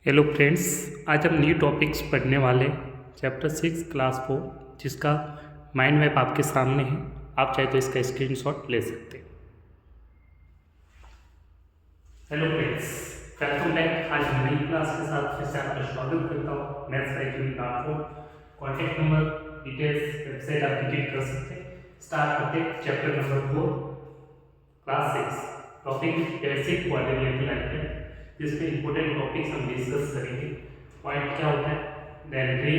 Hello friends. आज हम new topics पढ़ने वाले चैप्टर 6 क्लास 4 जिसका माइंड मैप आपके सामने है। आप चाहे तो इसका स्क्रीनशॉट ले सकते हैं। Hello friends, welcome back. आज हम नई क्लास के साथ फिर से आपका स्वागत करता हूँ। मैथ्स का unit part 4। Contact number, details, website आप विजिट कर सकते हैं। स्टार्ट करते हैं chapter number 4 class 6, topic basic quadrilateral algebra, जिसमें इंपॉर्टेंट टॉपिक्स हम डिस्कस करेंगे। पॉइंट क्या होता है, देन रे,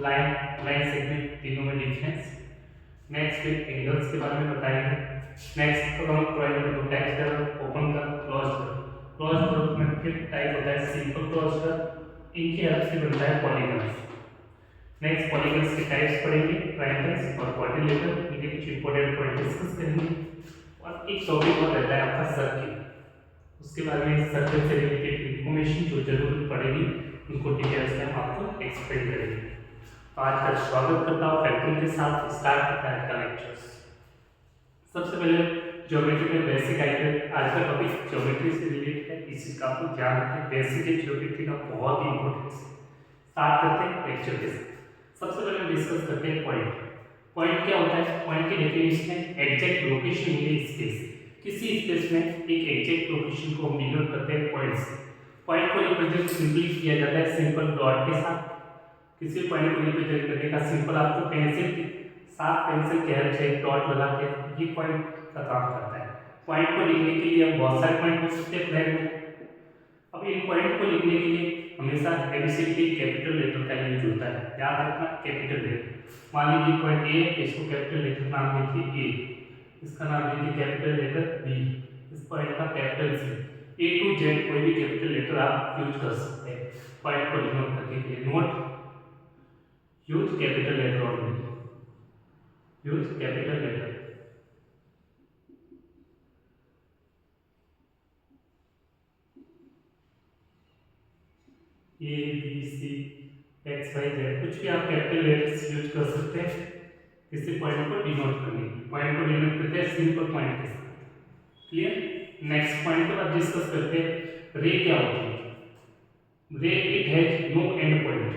लाइन, लाइन सेगमेंट, तीनों में डिफरेंस। नेक्स्ट फिर एंगल्स के बारे में बताएंगे। नेक्स्ट तो हम ट्रायंगल को टाइप कर ओपन कर क्लोज कर। क्लोज ग्रुप में फिर टाइप होता है सिंपल क्लोज कर, इनकी हेल्प से बनता है पॉलीगन्स। नेक्स्ट पॉलीगन्स के टाइप्स पढ़ेंगे, ट्रायंगल्स और क्वाड्रिलेटरल, इनके कुछ इंपॉर्टेंट पॉइंट डिस्कस करेंगे। और एक टॉपिक और रहता है आपका सर्किल, उसके बारे में सर्किल से रिलेटेड इंफॉर्मेशन जो जरूरत पड़ेगी उनको डिटेल्स में हम आपको एक्सप्लेन करेंगे। तो आज का स्वागत करता हूँ, वेलकम के साथ स्टार्ट करता है का लेक्चर्स। सबसे पहले ज्योमेट्री में बेसिक आइडिया। आज का टॉपिक ज्योमेट्री से रिलेटेड है, इस चीज का आपको ध्यान रखें। बेसिक ज्योमेट्री का बहुत ही इंपॉर्टेंस है। स्टार्ट करते हैं लेक्चर के साथ। सबसे पहले डिस्कस करते हैं पॉइंट। पॉइंट क्या होता है? पॉइंट की डेफिनेशन है एग्जैक्ट लोकेशन इन स्पेस। किसी स्पेस में एक एग्जैक्ट लोकेशन को हम डिनोट करते हैं पॉइंट से। पॉइंट को रिप्रेजेंट सिंपली किया जाता है सिंपल डॉट के साथ। किसी पॉइंट को रिप्रेजेंट करने का सिंपल आपको पेंसिल की साथ पेंसिल के हेल्प से डॉट लगा के ये पॉइंट का काम करता है। पॉइंट को लिखने के लिए हम बहुत सारे पॉइंट हो सकते हैं प्लेन में। अब इन पॉइंट को लिखने के लिए हमेशा एबीसीडी कैपिटल लेटर का यूज होता है। याद रखना, कैपिटल लेटर। मान लीजिए पॉइंट ए, इसको कैपिटल लेटर नाम दीजिए ए, इसका नाम दीजिए कैपिटल लेटर बी, इस पॉइंट का capital C. A to Z कोई भी कैपिटल लेटर आप यूज कर सकते हैं पॉइंट को डिनोट करने के लिए। Note, use capital letter only, use capital letter. A B C X Y Z, कुछ भी आप कैपिटल लेटर्स यूज कर सकते हैं किसी पॉइंट को डिनोट करने के लिए। पॉइंट को डिनोट करते हैं सिंपल पॉइंट के साथ। क्लियर? नेक्स्ट पॉइंट को अब डिस्कस करते हैं रे क्या होती है। Ray it has no end point.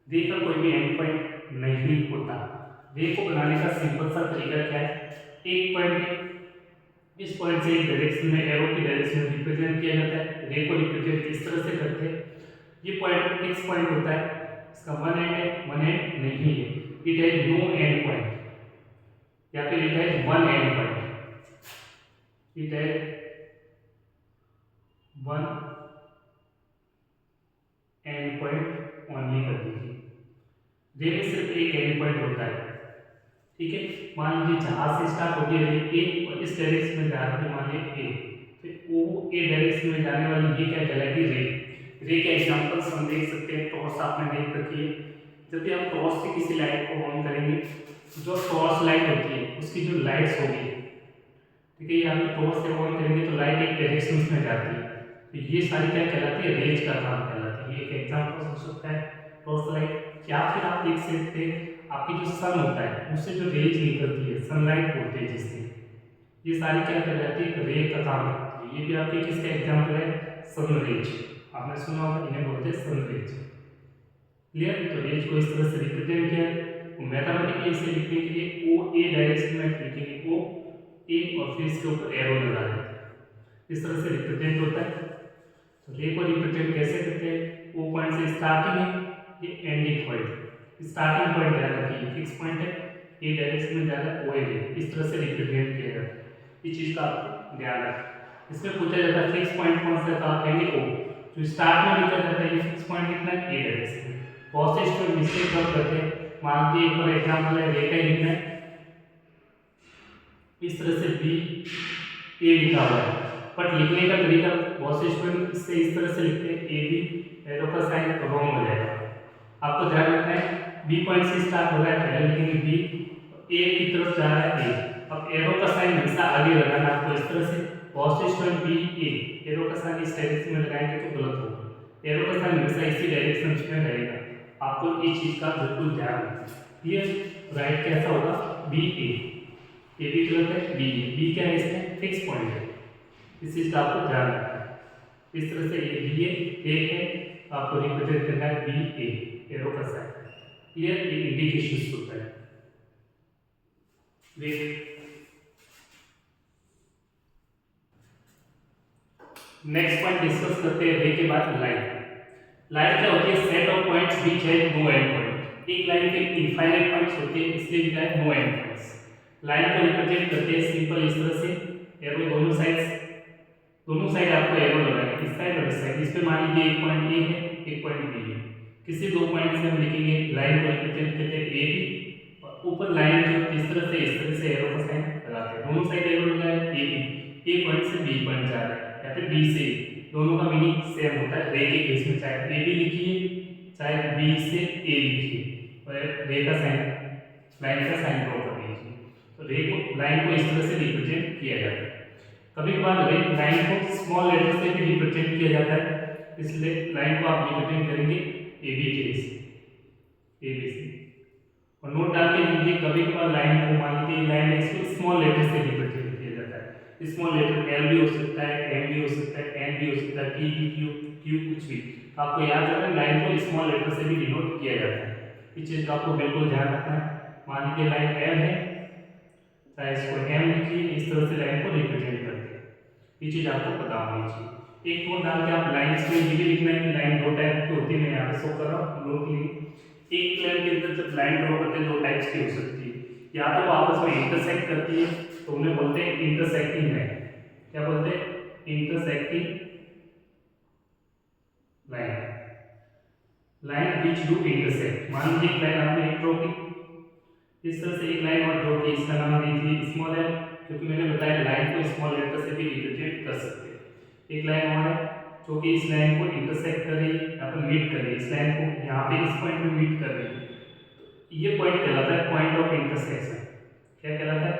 Ray का कोई भी एंड पॉइंट नहीं होता। रे को बनाने का सिंपल सा तरीका क्या है? एक पॉइंट है, इस पॉइंट से एक डायरेक्शन में एरो की डायरेक्शन में रिप्रेजेंट किया जाता है। रे को रिप्रेजेंट इस तरह से करते हैं। ये पॉइंट फिक्स पॉइंट होता है, इसका वन एंड है, वन एंड नहीं है। It has no end point या फिर it has one end point. It has one end point only कर दीजिए। रे में सिर्फ एक एंड पॉइंट होता है। ठीक है, मान लीजिए जहां से स्टार्ट होती है रे ए और इस डायरेक्शन में जा रही है, मान लीजिए ए, फिर ओ ए डायरेक्शन में जाने वाली ये क्या कहलाती है? रे। रे के एग्जांपल्स हम देख सकते हैं। टॉर्च आपने देख रखी है। जब भी हम टॉर्च से किसी लाइट को ऑन करेंगे, जो टॉर्च लाइट होती है उसकी जो लाइट्स होगी, ठीक है, ये आप टॉर्च से ऑन करेंगे तो लाइट एक डायरेक्शन में जाती है, तो ये सारी क्या कहलाती है? रेज का काम कहलाती है। एक एग्जांपल हो सकता है टॉर्च लाइट। या फिर आप देख सकते हैं आपकी जो सन होता है उससे जो रेज निकलती है, सनलाइट बोलते हैं जिससे, ये सारी क्या कहलाती है? रे का काम करती है। ये भी आपके किसका एग्जांपल है? Sun rays. आपने सुना होगा, इन्हें बोलते हैं सन रेज। क्लियर? तो रेज को इस तरह से रिप्रेजेंट किया है। मैथमेटिकली इसे लिखने के लिए ओ ए डायरेक्शन में लिखेंगे, ओ ए और फिर इसके ऊपर एरो लगा देते हैं। इस तरह से रिप्रेजेंट होता है। तो रे को रिप्रेजेंट कैसे करते हैं? ओ पॉइंट से स्टार्टिंग है, ये एंडिंग पॉइंट। स्टार्टिंग पॉइंट ध्यान रखिए, फिक्स पॉइंट है, ए डायरेक्शन में जा रहा है, ओ ए, इस तरह से रिप्रेजेंट किया जाता है। इस चीज का आपको ध्यान रखें। इसमें पूछा जाता है फिक्स पॉइंट कौन सा है, तो आप कहेंगे ओ। जो स्टार्ट में लिखा जाता है ये फिक्स पॉइंट कितना है? ए डायरेक्शन में। बहुत से स्टूडेंट मिस्टेक कब करते हैं, मान लीजिए एक और एग्जांपल है, रे का लिखना है, इस तरह से बी ए लिखा हुआ है, बट लिखने का तरीका बहुत से स्टूडेंट इससे इस तरह से लिखते हैं ए बी, एरो का साइन रॉन्ग हो जाएगा। आपको ध्यान रखना है बी पॉइंट से स्टार्ट हो रहा है, पहले लिखेंगे बी, ए की तरफ जा रहा है ए। अब एरो का साइन हमेशा आगे लगाना आपको इस तरह से। बहुत से स्टूडेंट बी ए, एरो का साइन इस डायरेक्शन में लगाएंगे तो गलत होगा। एरो का साइन हमेशा इसी डायरेक्शन में रहेगा। आपको इस चीज का बिल्कुल ध्यान रखना। ये राइट कैसा होगा? बी ए भी गलत है, बी क्या है? इसमें फिक्स पॉइंट है। इस चीज का आपको ध्यान रखना है। इस तरह से ये बी है, आपको रिप्रेजेंट करना है बी ए, एरो का साइन। क्लियर, ये इंडिकेशन होता है। नेक्स्ट पॉइंट डिस्कस करते हैं रे के बाद लाइन। लाइन क्या होती है? Set of points which have no end point. एक लाइन के इनफाइनाइट पॉइंट्स होते हैं, इसलिए लिखा है नो एंड पॉइंट्स। लाइन को रिप्रेजेंट करते हैं सिंपल इस तरह से, एरो दोनों साइड आपको एरो लगाना है, इस साइड और इस साइड। इस पे मान लीजिए एक पॉइंट ए है, एक पॉइंट बी है। किसी दो पॉइंट से हम लिखेंगे, लाइन को रिप्रेजेंट करते हैं ए बी, और ऊपर लाइन जो इस तरह से एरो का साइन लगाते हैं। दोनों साइड एरो लगाए ए बी, ए पॉइंट से बी पॉइंट जा रहा है या फिर बी से ए, दोनों का मीनिंग सेम होता है। रे के केस में चाहे ए बी लिखिए चाहे बी से ए लिखिए, और रे का साइन, लाइन का साइन ड्रॉ कर दीजिए। तो रे को, लाइन को इस तरह से रिप्रेजेंट किया जाता है। कभी कभार लाइन को स्मॉल लेटर से भी रिप्रेजेंट किया जाता है, इसलिए लाइन को आप रिप्रेजेंट करेंगे ए बी के से, ए बी से। और नोट डाल के लीजिए, कभी कभार लाइन को मान लीजिए लाइन इसको स्मॉल लेटर से रिप्रेजेंट किया जाता है। स्मॉल लेटर एल भी हो सकता है, एम भी हो सकता है, एन भी हो सकता है, पी भी, क्यू कुछ भी। आपको याद रखना लाइन को स्मॉल लेटर से भी डिनोट किया जाता है। इस चीज का आपको बिल्कुल ध्यान रखना है। मान लीजिए लाइन एम है, चाहे इसको एम लिखिए, इस तरह से लाइन को रिप्रेजेंट करते हैं। ये चीज आपको पता होनी चाहिए। एक और डाल के आप लाइंस में ये भी लिखना है कि लाइन दो टाइप की होती है। मैं यहाँ पे शो कर रहा हूँ लोगों के लिए। एक प्लेन के अंदर जब लाइन ड्रॉ करते हैं दो टाइप्स की हो सकती है, या तो वो आपस में इंटरसेक्ट करती है, तो उन्हें बोलते हैं इंटरसेक्टिंग लाइन। क्या बोलते हैं? Intersecting line, line which do intersect. मान लीजिए एक लाइन आपने ड्रॉ की, इस तरह से एक लाइन और ड्रॉ की, इसका नाम दीजिए स्मॉल एल, क्योंकि मैंने बताया लाइन को स्मॉल लेटर से भी रिप्रेजेंट कर सकते हैं। एक लाइन और है जो कि इस लाइन को इंटरसेक्ट कर रही है या फिर मीट कर रही है, इस लाइन को यहाँ पे इस पॉइंट में मीट कर रही है, ये पॉइंट कहलाता है पॉइंट ऑफ इंटरसेक्शन। क्या कहलाता है?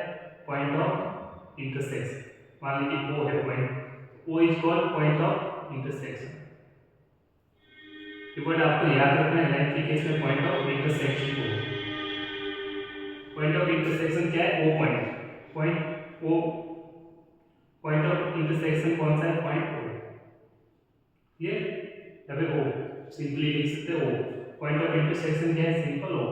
Point of intersection. मान लीजिए ओ है point, O is called point of intersection. ये वर्ड आपको याद रखना है लाइन के केस में, पॉइंट ऑफ इंटरसेक्शन को। पॉइंट ऑफ इंटरसेक्शन क्या है? O point, point O, point of intersection कौन सा है? Point O. ये या फिर ओ, सिंपली लिख सकते हो ओ। पॉइंट ऑफ इंटरसेक्शन क्या है? सिंपल ओ।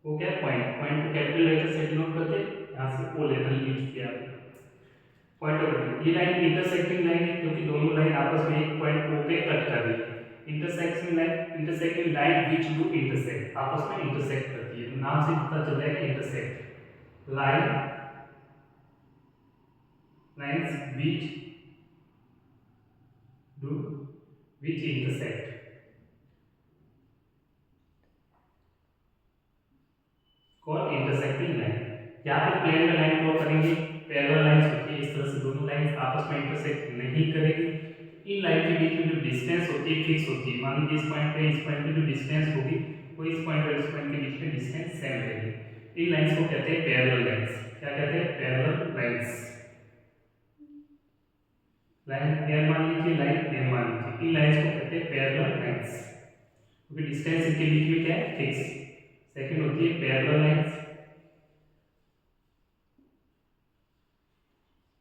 वो क्या है? पॉइंट। पॉइंट को कैपिटल लेटर से डिनोट करते हैं, यहाँ से ओ लेटर यूज किया पॉइंट ऑफ। ये लाइन इंटरसेक्टिंग लाइन है क्योंकि दोनों लाइन आपस में एक पॉइंट ओ पे कट कर रही है। Intersection line, intersecting line which do intersect, आपस में इंटरसेक्ट करती है। तो नाम से पता चल जाएगा intersect line, lines which do, which intersect. Call intersecting line. या फिर प्लेन में लाइन ड्रॉ करेंगे, पैरेलल लाइंस होती है, इस तरह से दोनों लाइंस आपस में इंटरसेक्ट नहीं करेगी। इन लाइन के बीच में जो डिस्टेंस होती है फिक्स होती है। मान लीजिए इस पॉइंट पे इस पॉइंट पे जो डिस्टेंस होगी वो इस पॉइंट और इस पॉइंट के बीच में डिस्टेंस सेम रहेगी। इन लाइंस को कहते हैं पैरेलल लाइंस। क्या कहते हैं? Parallel lines. लाइन एल मान लीजिए, लाइन एम मान लीजिए, इन लाइंस को कहते हैं पैरेलल लाइंस, क्योंकि डिस्टेंस इनके बीच में क्या है? फिक्स। सेकंड होती है parallel lines,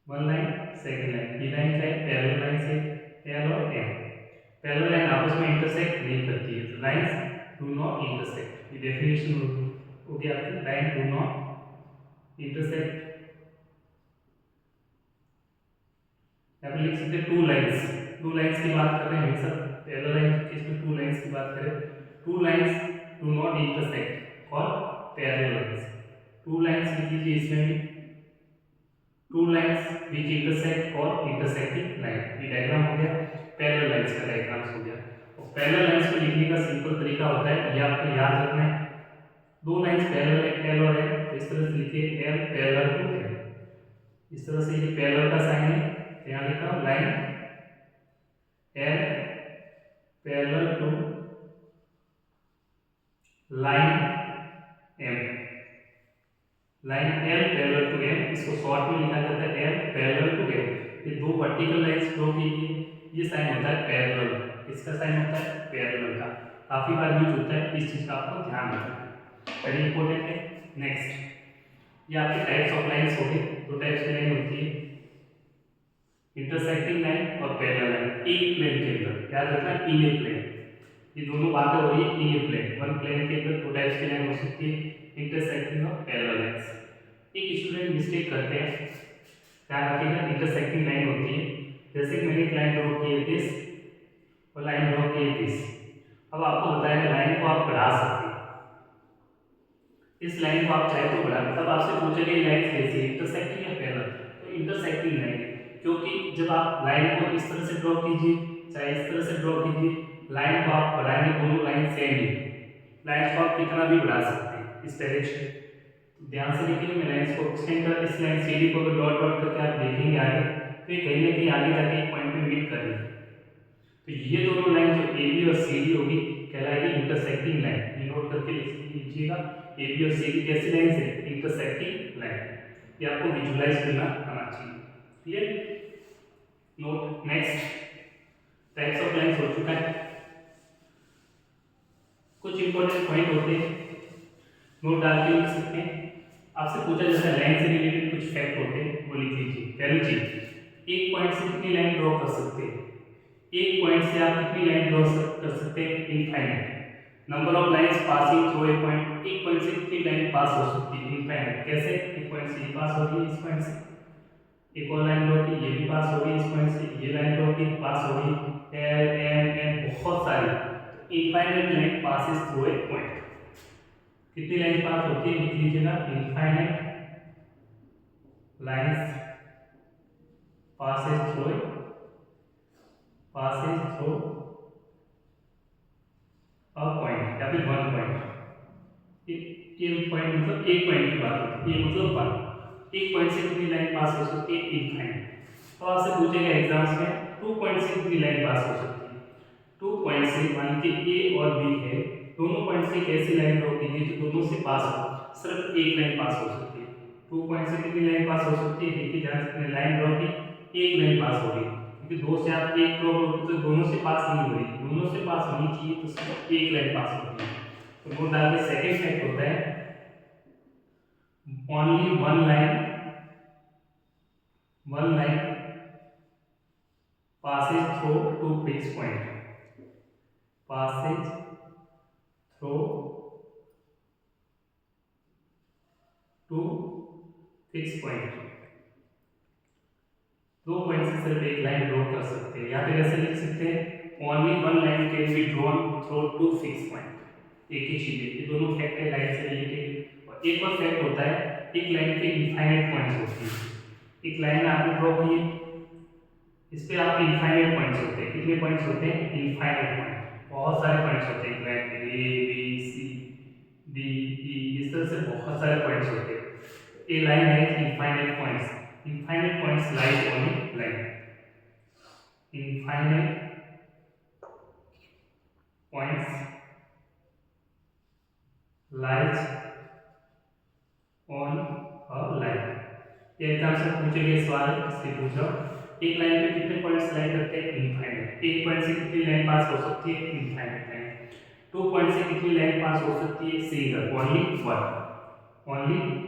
one line second line. ये लाइन क्या है? पैरेलल लाइन से एल और एम। पैरेलल लाइन आपस में इंटरसेक्ट नहीं करती है, तो लाइंस डू नॉट इंटरसेक्ट। ये डेफिनेशन हो गया आपकी, लाइन डू नॉट इंटरसेक्ट। यहाँ पे लिख सकते हैं टू लाइंस। टू लाइंस की बात कर रहे हैं हमेशा, पैरेलल लाइन के केस में टू लाइंस की बात करें, two lines do not intersect और पैरेलल लाइंस। टू लाइंस लिख लीजिए इसमें भी, टू लाइंस विच इंटरसेक्ट और इंटरसेक्टिंग लाइन। ये डायग्राम हो गया, पैरेलल लाइंस का डायग्राम हो गया। और पैरेलल लाइंस को लिखने का सिंपल तरीका होता है, ये आपको याद रखना है। दो लाइंस पैरेलल है, एल और एम, तो इस तरह से लिखिए एल पैरेलल टू एम। इस तरह से ये पैरेलल का साइन है, यहाँ लिखा हूं line L parallel to line M, line L parallel to M. इसको शॉर्ट में लिखा जाता है एल पैरेलल टू एम। ये दो वर्टिकल लाइंस ड्रॉ कीजिए, ये साइन होता है पैरेलल, इसका साइन होता है पैरेलल का। काफी बार यूज होता है, इस चीज का आपको ध्यान रखना है, वेरी इंपॉर्टेंट है। नेक्स्ट, ये आपके टाइप्स ऑफ लाइंस हो गए। दो टाइप्स की लाइन होती है, इंटरसेक्टिंग लाइन और पैरेलल लाइन एक प्लेन के अंदर, याद रखना इन ए प्लेन, ये दोनों बातें हो रही है इन ए प्लेन। वन प्लेन के अंदर दो टाइप्स की लाइन हो सकती है, इंटरसेक्टिंग और पैरेलल लाइंस। एक स्टूडेंट मिस्टेक करते हैं, ध्यान रखिएगा, इंटरसेक्टिंग लाइन होती है, जैसे कि मैंने एक लाइन ड्रॉ की है दिस और लाइन ड्रॉ की है दिस। अब आपको बताया लाइन को आप बढ़ा सकते हैं, इस लाइन को आप चाहे तो बढ़ा, तब आपसे पूछेगा ये लाइन कैसी है, इंटरसेक्टिंग या पैरेलल, तो इंटरसेक्टिंग लाइन है, क्योंकि जब आप लाइन को इस तरह से ड्रॉ कीजिए चाहे इस तरह से ड्रॉ कीजिए, लाइन को आप बढ़ाएंगे, दोनों लाइन सेम ही, लाइन को आप कितना भी बढ़ा सकते हैं इस डायरेक्शन। ध्यान से देखिए, मैं लाइन को एक्सटेंड कर, इस line CD co dot dot करके आप देखेंगे आगे, तो ये कहीं ना कहीं आगे जाके एक पॉइंट पे मीट कर रही है, तो ये दोनों लाइन जो AB और CD होगी कहलाएगी इंटरसेक्टिंग लाइन। ये नोट करके लीजिएगा, AB और CD कैसी लाइन है, इंटरसेक्टिंग लाइन। ये आपको विजुअलाइज करना आना चाहिए, clear. Note next types of lines हो चुका है, कुछ इंपॉर्टेंट पॉइंट होते हैं, नोट डाल के लिख सकते हैं। आपसे पूछा जाता है लाइन से रिलेटेड कुछ फैक्ट होते हैं, वो लिख लीजिए। पहली चीज, एक पॉइंट से कितनी लाइन ड्रॉ कर सकते हैं, एक पॉइंट से आप कितनी लाइन ड्रॉ कर सकते हैं, infinite number of lines passing through a point. एक पॉइंट से कितनी लाइन पास हो सकती है, इनफाइनाइट। कैसे, एक पॉइंट से ये पास हो रही है, इस पॉइंट से एक और लाइन ड्रॉ की, ये भी पास हो रही है, इस पॉइंट से ये लाइन ड्रॉ की, पास हो रही है, एम बहुत सारी infinite line passes through a point. कितनी लाइन पास होती है, लिख लीजिएगा, infinite lines passes through a point या फिर वन पॉइंट। ये पॉइंट मतलब एक पॉइंट की बात होती है, ये मतलब वन, एक पॉइंट से कितनी लाइन पास हो सकती है, इनफाइनाइट। तो आपसे पूछेगा एग्जाम्स में, टू पॉइंट से कितनी लाइन पास हो सकती है, टू पॉइंट से, मान लीजिए ए और बी है, दोनों पॉइंट से एक ऐसी लाइन ड्रॉ कीजिए जो दोनों से पास हो, सिर्फ एक लाइन पास हो सकती है। टू पॉइंट से कितनी लाइन पास हो सकती है, देखिए ध्यान से, लाइन ड्रॉ की, एक लाइन पास हो रही है, क्योंकि दो से आप एक ड्रॉ करोगे तो दोनों से पास नहीं हो रही, दोनों से पास होनी चाहिए, तो सिर्फ एक लाइन पास होती है। तो नोट डाल के सेकंड फैक्ट होता है, only one line passes through two fixed point, passes through two fixed point। दो पॉइंट से सिर्फ एक लाइन ड्रॉ कर सकते हैं, या फिर ऐसे लिख सकते हैं, only one line can be drawn through two fix point. एक ही चीज है, ये दोनों फैक्ट है लाइन से रिलेटेड। और एक और फैक्ट होता है, एक लाइन के इनफाइनाइट पॉइंट्स होती है। एक लाइन आपने ड्रॉ की है, इस पे आपके इनफाइनाइट पॉइंट्स होते हैं। कितने पॉइंट्स होते हैं, इनफाइनाइट पॉइंट, बहुत सारे पॉइंट्स होते हैं लाइन में, ए बी सी डी ई, इस तरह से बहुत सारे पॉइंट्स होते हैं। ये लाइन है infinite points, infinite points lies on a line, infinite points lies on a line। ये एग्जाम से पूछेंगे सवाल, इससे पूछो, एक लाइन पे कितने पॉइंट्स लाई करते हैं, इनफाइनाइट। एक पॉइंट से कितनी लाइन पास हो सकती है, इनफाइनाइट लाइन। टू पॉइंट से कितनी लाइन पास हो सकती है, single, only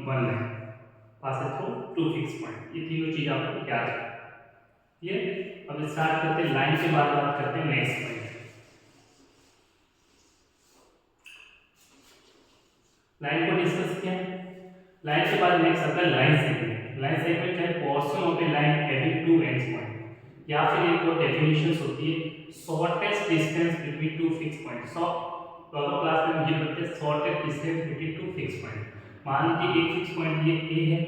one line passes through two fixed point। ये तीनों चीज आपको याद है, ये अब स्टार्ट करते हैं लाइन के बाद बात करते हैं नेक्स्ट पॉइंट। लाइन को डिस्कस किया, लाइन के बाद नेक्स्ट आता है लाइन सेगमेंट। लाइन सेगमेंट है portion of A line having two ends point, या फिर एक और डेफिनेशंस होती है, shortest distance between two fix point. सो लोअर क्लास में ये बोलते हैं shortest distance between two fix point. मान लीजिए एक फिक्स पॉइंट ये ए है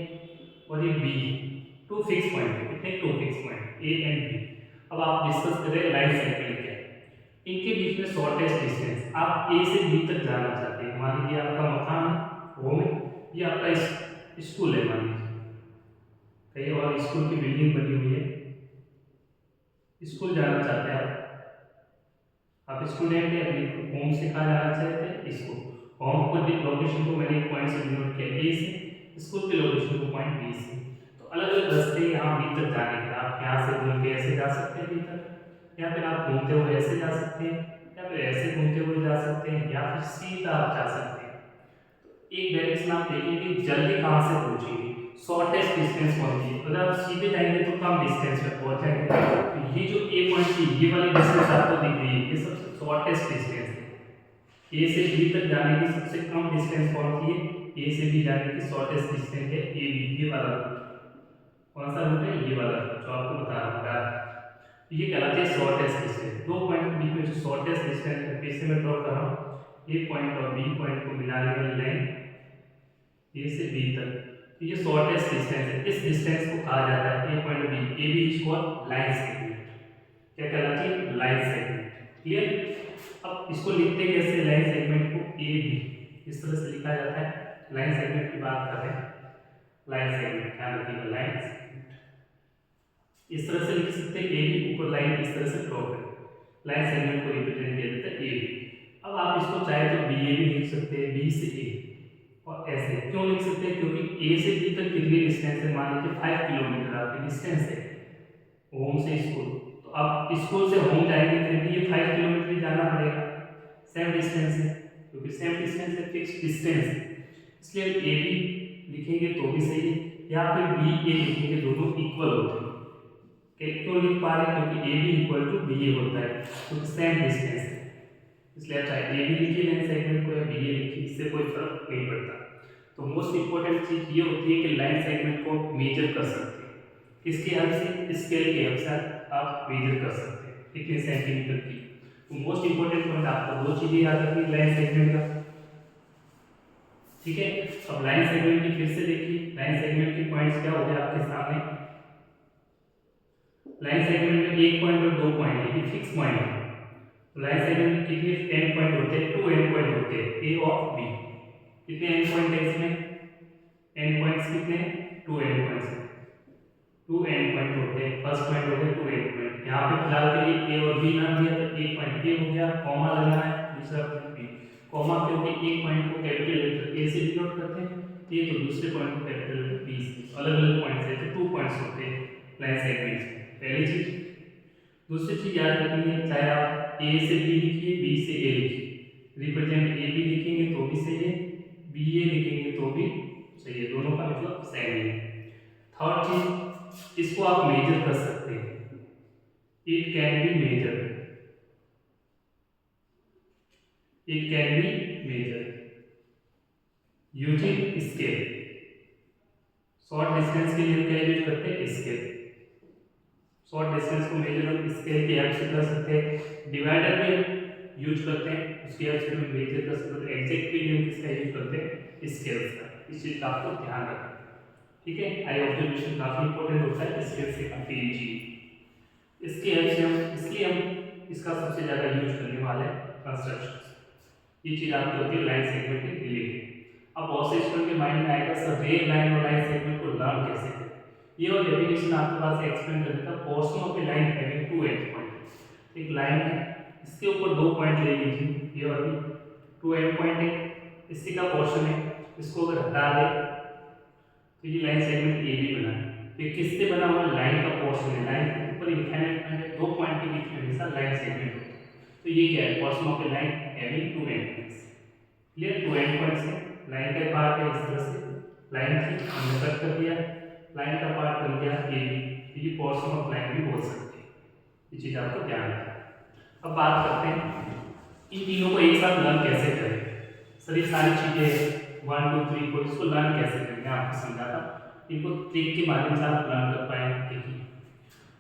और ये बी है, टू फिक्स पॉइंट है, कितने, two fix point A and B. अब आप डिस्कस करें लाइन सेगमेंट क्या है, इनके बीच में शॉर्टेस्ट डिस्टेंस, आप ए से बी तक जाना चाहते हैं। मान लीजिए आपका मकान होम है, ये आपका स्कूल है, मान लीजिए कहीं और स्कूल की बिल्डिंग बनी हुई है, स्कूल जाना चाहते हैं आप स्टूडेंट है, अपने होम से कहाँ जाना चाहते हैं, स्कूल। होम को लोकेशन को मैंने एक पॉइंट से डिनोट किया ए से, स्कूल के लोकेशन को पॉइंट बी से। तो अलग अलग रास्ते यहाँ बी तक जाने के, आप यहाँ से घूम के ऐसे जा सकते हैं बी तक, या फिर आप घूमते हुए ऐसे जा सकते हैं, या फिर ऐसे घूमते हुए जा सकते हैं, या फिर सीधा आप जा सकते हैं। तो एक डायरेक्शन आप देखेंगे, जल्दी कहाँ से पहुँचेंगे, शॉर्टेस्ट डिस्टेंस कौन सी है। अगर आप सीधे जाएंगे तो कम डिस्टेंस पे पहुंच जाएंगे। तो ये जो ए पॉइंट थी, ये वाली डिस्टेंस आपको दिख रही है, ये सबसे शॉर्टेस्ट डिस्टेंस है। ए से बी तक जाने की सबसे कम डिस्टेंस कौन सी है, ए से बी जाने की शॉर्टेस्ट डिस्टेंस है ए बी, ये वाला रूट। कौन सा रूट है, ये वाला जो आपको बता रहा हूँ। ये कहलाती है शॉर्टेस्ट डिस्टेंस। दो पॉइंट के बीच में जो शॉर्टेस्ट डिस्टेंस है, फिर से मैं ड्रॉ कर रहा हूँ। ए पॉइंट और बी पॉइंट को मिलाने वाली लाइन ए से बी तक, तो ये शॉर्टेस्ट डिस्टेंस है। इस डिस्टेंस को कहा जाता है A point B, A B is called line segment. क्या कहलाती है, लाइन सेगमेंट। क्लियर। अब इसको लिखते कैसे, लाइन सेगमेंट को ए बी इस तरह से लिखा जाता है। लाइन सेगमेंट की बात कर रहे हैं, लाइन सेगमेंट क्या रखिएगा, लाइन सेगमेंट इस तरह से लिख सकते हैं। ए बी ऊपर लाइन इस तरह से ड्रॉ करें, लाइन सेगमेंट को रिप्रेजेंट किया जाता है ए बी। अब आप इसको चाहे तो बी ए भी लिख सकते हैं, बी से ए, और ऐसे क्यों लिख सकते हैं, क्योंकि ए से बी तक कितनी डिस्टेंस है, मान लीजिए 5 किलोमीटर आपकी डिस्टेंस है होम से स्कूल। तो आप स्कूल से होम जाएंगे फिर भी ये 5 किलोमीटर ही जाना पड़ेगा, सेम डिस्टेंस है, क्योंकि सेम डिस्टेंस है, फिक्स डिस्टेंस है। इसलिए हम ए बी लिखेंगे तो भी सही है, या फिर बी ए लिखेंगे, दोनों इक्वल होते हैं। क्यों लिख पा रहे हैं, क्योंकि A B equal to B A होता है, क्योंकि सेम डिस्टेंस है। इसलिए आप चाहे ए बी लिखिए लाइन सेगमेंट को या बी ए लिखिए, इससे कोई फर्क नहीं पड़ता। तो मोस्ट इंपॉर्टेंट चीज ये होती है कि लाइन सेगमेंट को मेजर कर सकते हैं, किसके हेल्प से, स्केल के हेल्प से आप मेजर कर सकते हैं कितने सेंटीमीटर की। तो मोस्ट इंपॉर्टेंट पॉइंट आपको दो चीजें याद रखनी लाइन सेगमेंट का, ठीक है। अब लाइन सेगमेंट की फिर से देखिए, लाइन सेगमेंट के पॉइंट्स क्या हो गए आपके सामने। लाइन सेगमेंट में एक पॉइंट और दो पॉइंट है, ये फिक्स पॉइंट है। लाइन सेगमेंट में कितने एंड पॉइंट होते हैं, 2 एंड पॉइंट होते हैं, ए और बी। कितने एंड पॉइंट है इसमें, एंड पॉइंट्स कितने हैं, 2 एंड पॉइंट्स हैं, 2 एंड पॉइंट होते हैं। फर्स्ट पॉइंट हो गया 2 एंड पॉइंट। यहाँ पे फिलहाल के लिए ए और बी नाम दिया, तो एक पॉइंट ए हो गया, कॉमा लगाना है, दूसरा पॉइंट बी। कॉमा क्योंकि एक पॉइंट को कैपिटल लेटर ए से डिनोट करते हैं, ये तो दूसरे पॉइंट को कैपिटल लेटर बी से। अलग अलग पॉइंट्स है तो 2 पॉइंट्स होते हैं लाइन सेगमेंट्स में, पहली चीज। दूसरी चीज याद रखनी है, चाहे आप ए से बी लिखिए, बी से ए लिखिए, रिप्रेजेंट ए बी लिखेंगे तो भी सही है, बी ए लिखेंगे तो भी सही है, दोनों का मतलब सेम है। थर्ड चीज, इसको आप मेजर कर सकते हैं, it can be measure, it can be measure using scale. Short distance के लिए क्या यूज करते हैं, स्केल। शॉर्ट डिस्टेंस को मेजर हम स्केल की हेल्प से कर सकते हैं, डिवाइडर भी यूज करते हैं, उसकी हेल्प से हम मेजर कर सकते हैं। एग्जैक्ट के लिए हम किसका यूज करते हैं, स्केल्स का। इस चीज का आपको ध्यान रखना है, ठीक है। आई ऑब्जर्वेशन काफी इंपॉर्टेंट होता है, स्केल से काफी इजी, इसकी हेल्प से हम, इसलिए हम इसका सबसे ज्यादा यूज करने वाले हैं कंस्ट्रक्शन। ये चीज आपकी होती है लाइन सेगमेंट के रिलेटेड। अब बहुत से स्टूडेंट के माइंड में आएगा सर रे लाइन और लाइन सेगमेंट को लर्न कैसे करें। ये और डेफिनेशन आपके पास एक्सप्लेन करने का, portion of A line having 2 and point. एक लाइन है, इसके ऊपर 2 पॉइंट ले लीजिए, ये और 2 एंड पॉइंट है, इसी का पोर्शन है, इसको अगर हटा दे तो ये लाइन सेगमेंट ए बी बना है। तो किससे बना हुआ, लाइन का पोर्शन है, लाइन के ऊपर इनफाइनाइट पॉइंट है, 2 पॉइंट के बीच में हमेशा लाइन सेगमेंट होता है। तो ये क्या है, portion of A line having 2 and points. Clear, 2 and points है, लाइन का पार्ट है, इस तरह से लाइन थी, हमने कट कर दिया, लाइन का पार्ट बन गया ए बी। ये पोर्शन ऑफ लाइन भी बोल सकते हैं, ये चीज आपको ध्यान रखना है। अब बात करते हैं इन तीनों को एक साथ लर्न कैसे करें। सर ये सारी चीजें 1 2 3 4 इसको लर्न कैसे करें, मैं आपको समझाता हूँ, इनको ट्रिक के माध्यम से आप लर्न कर पाएंगे। देखिए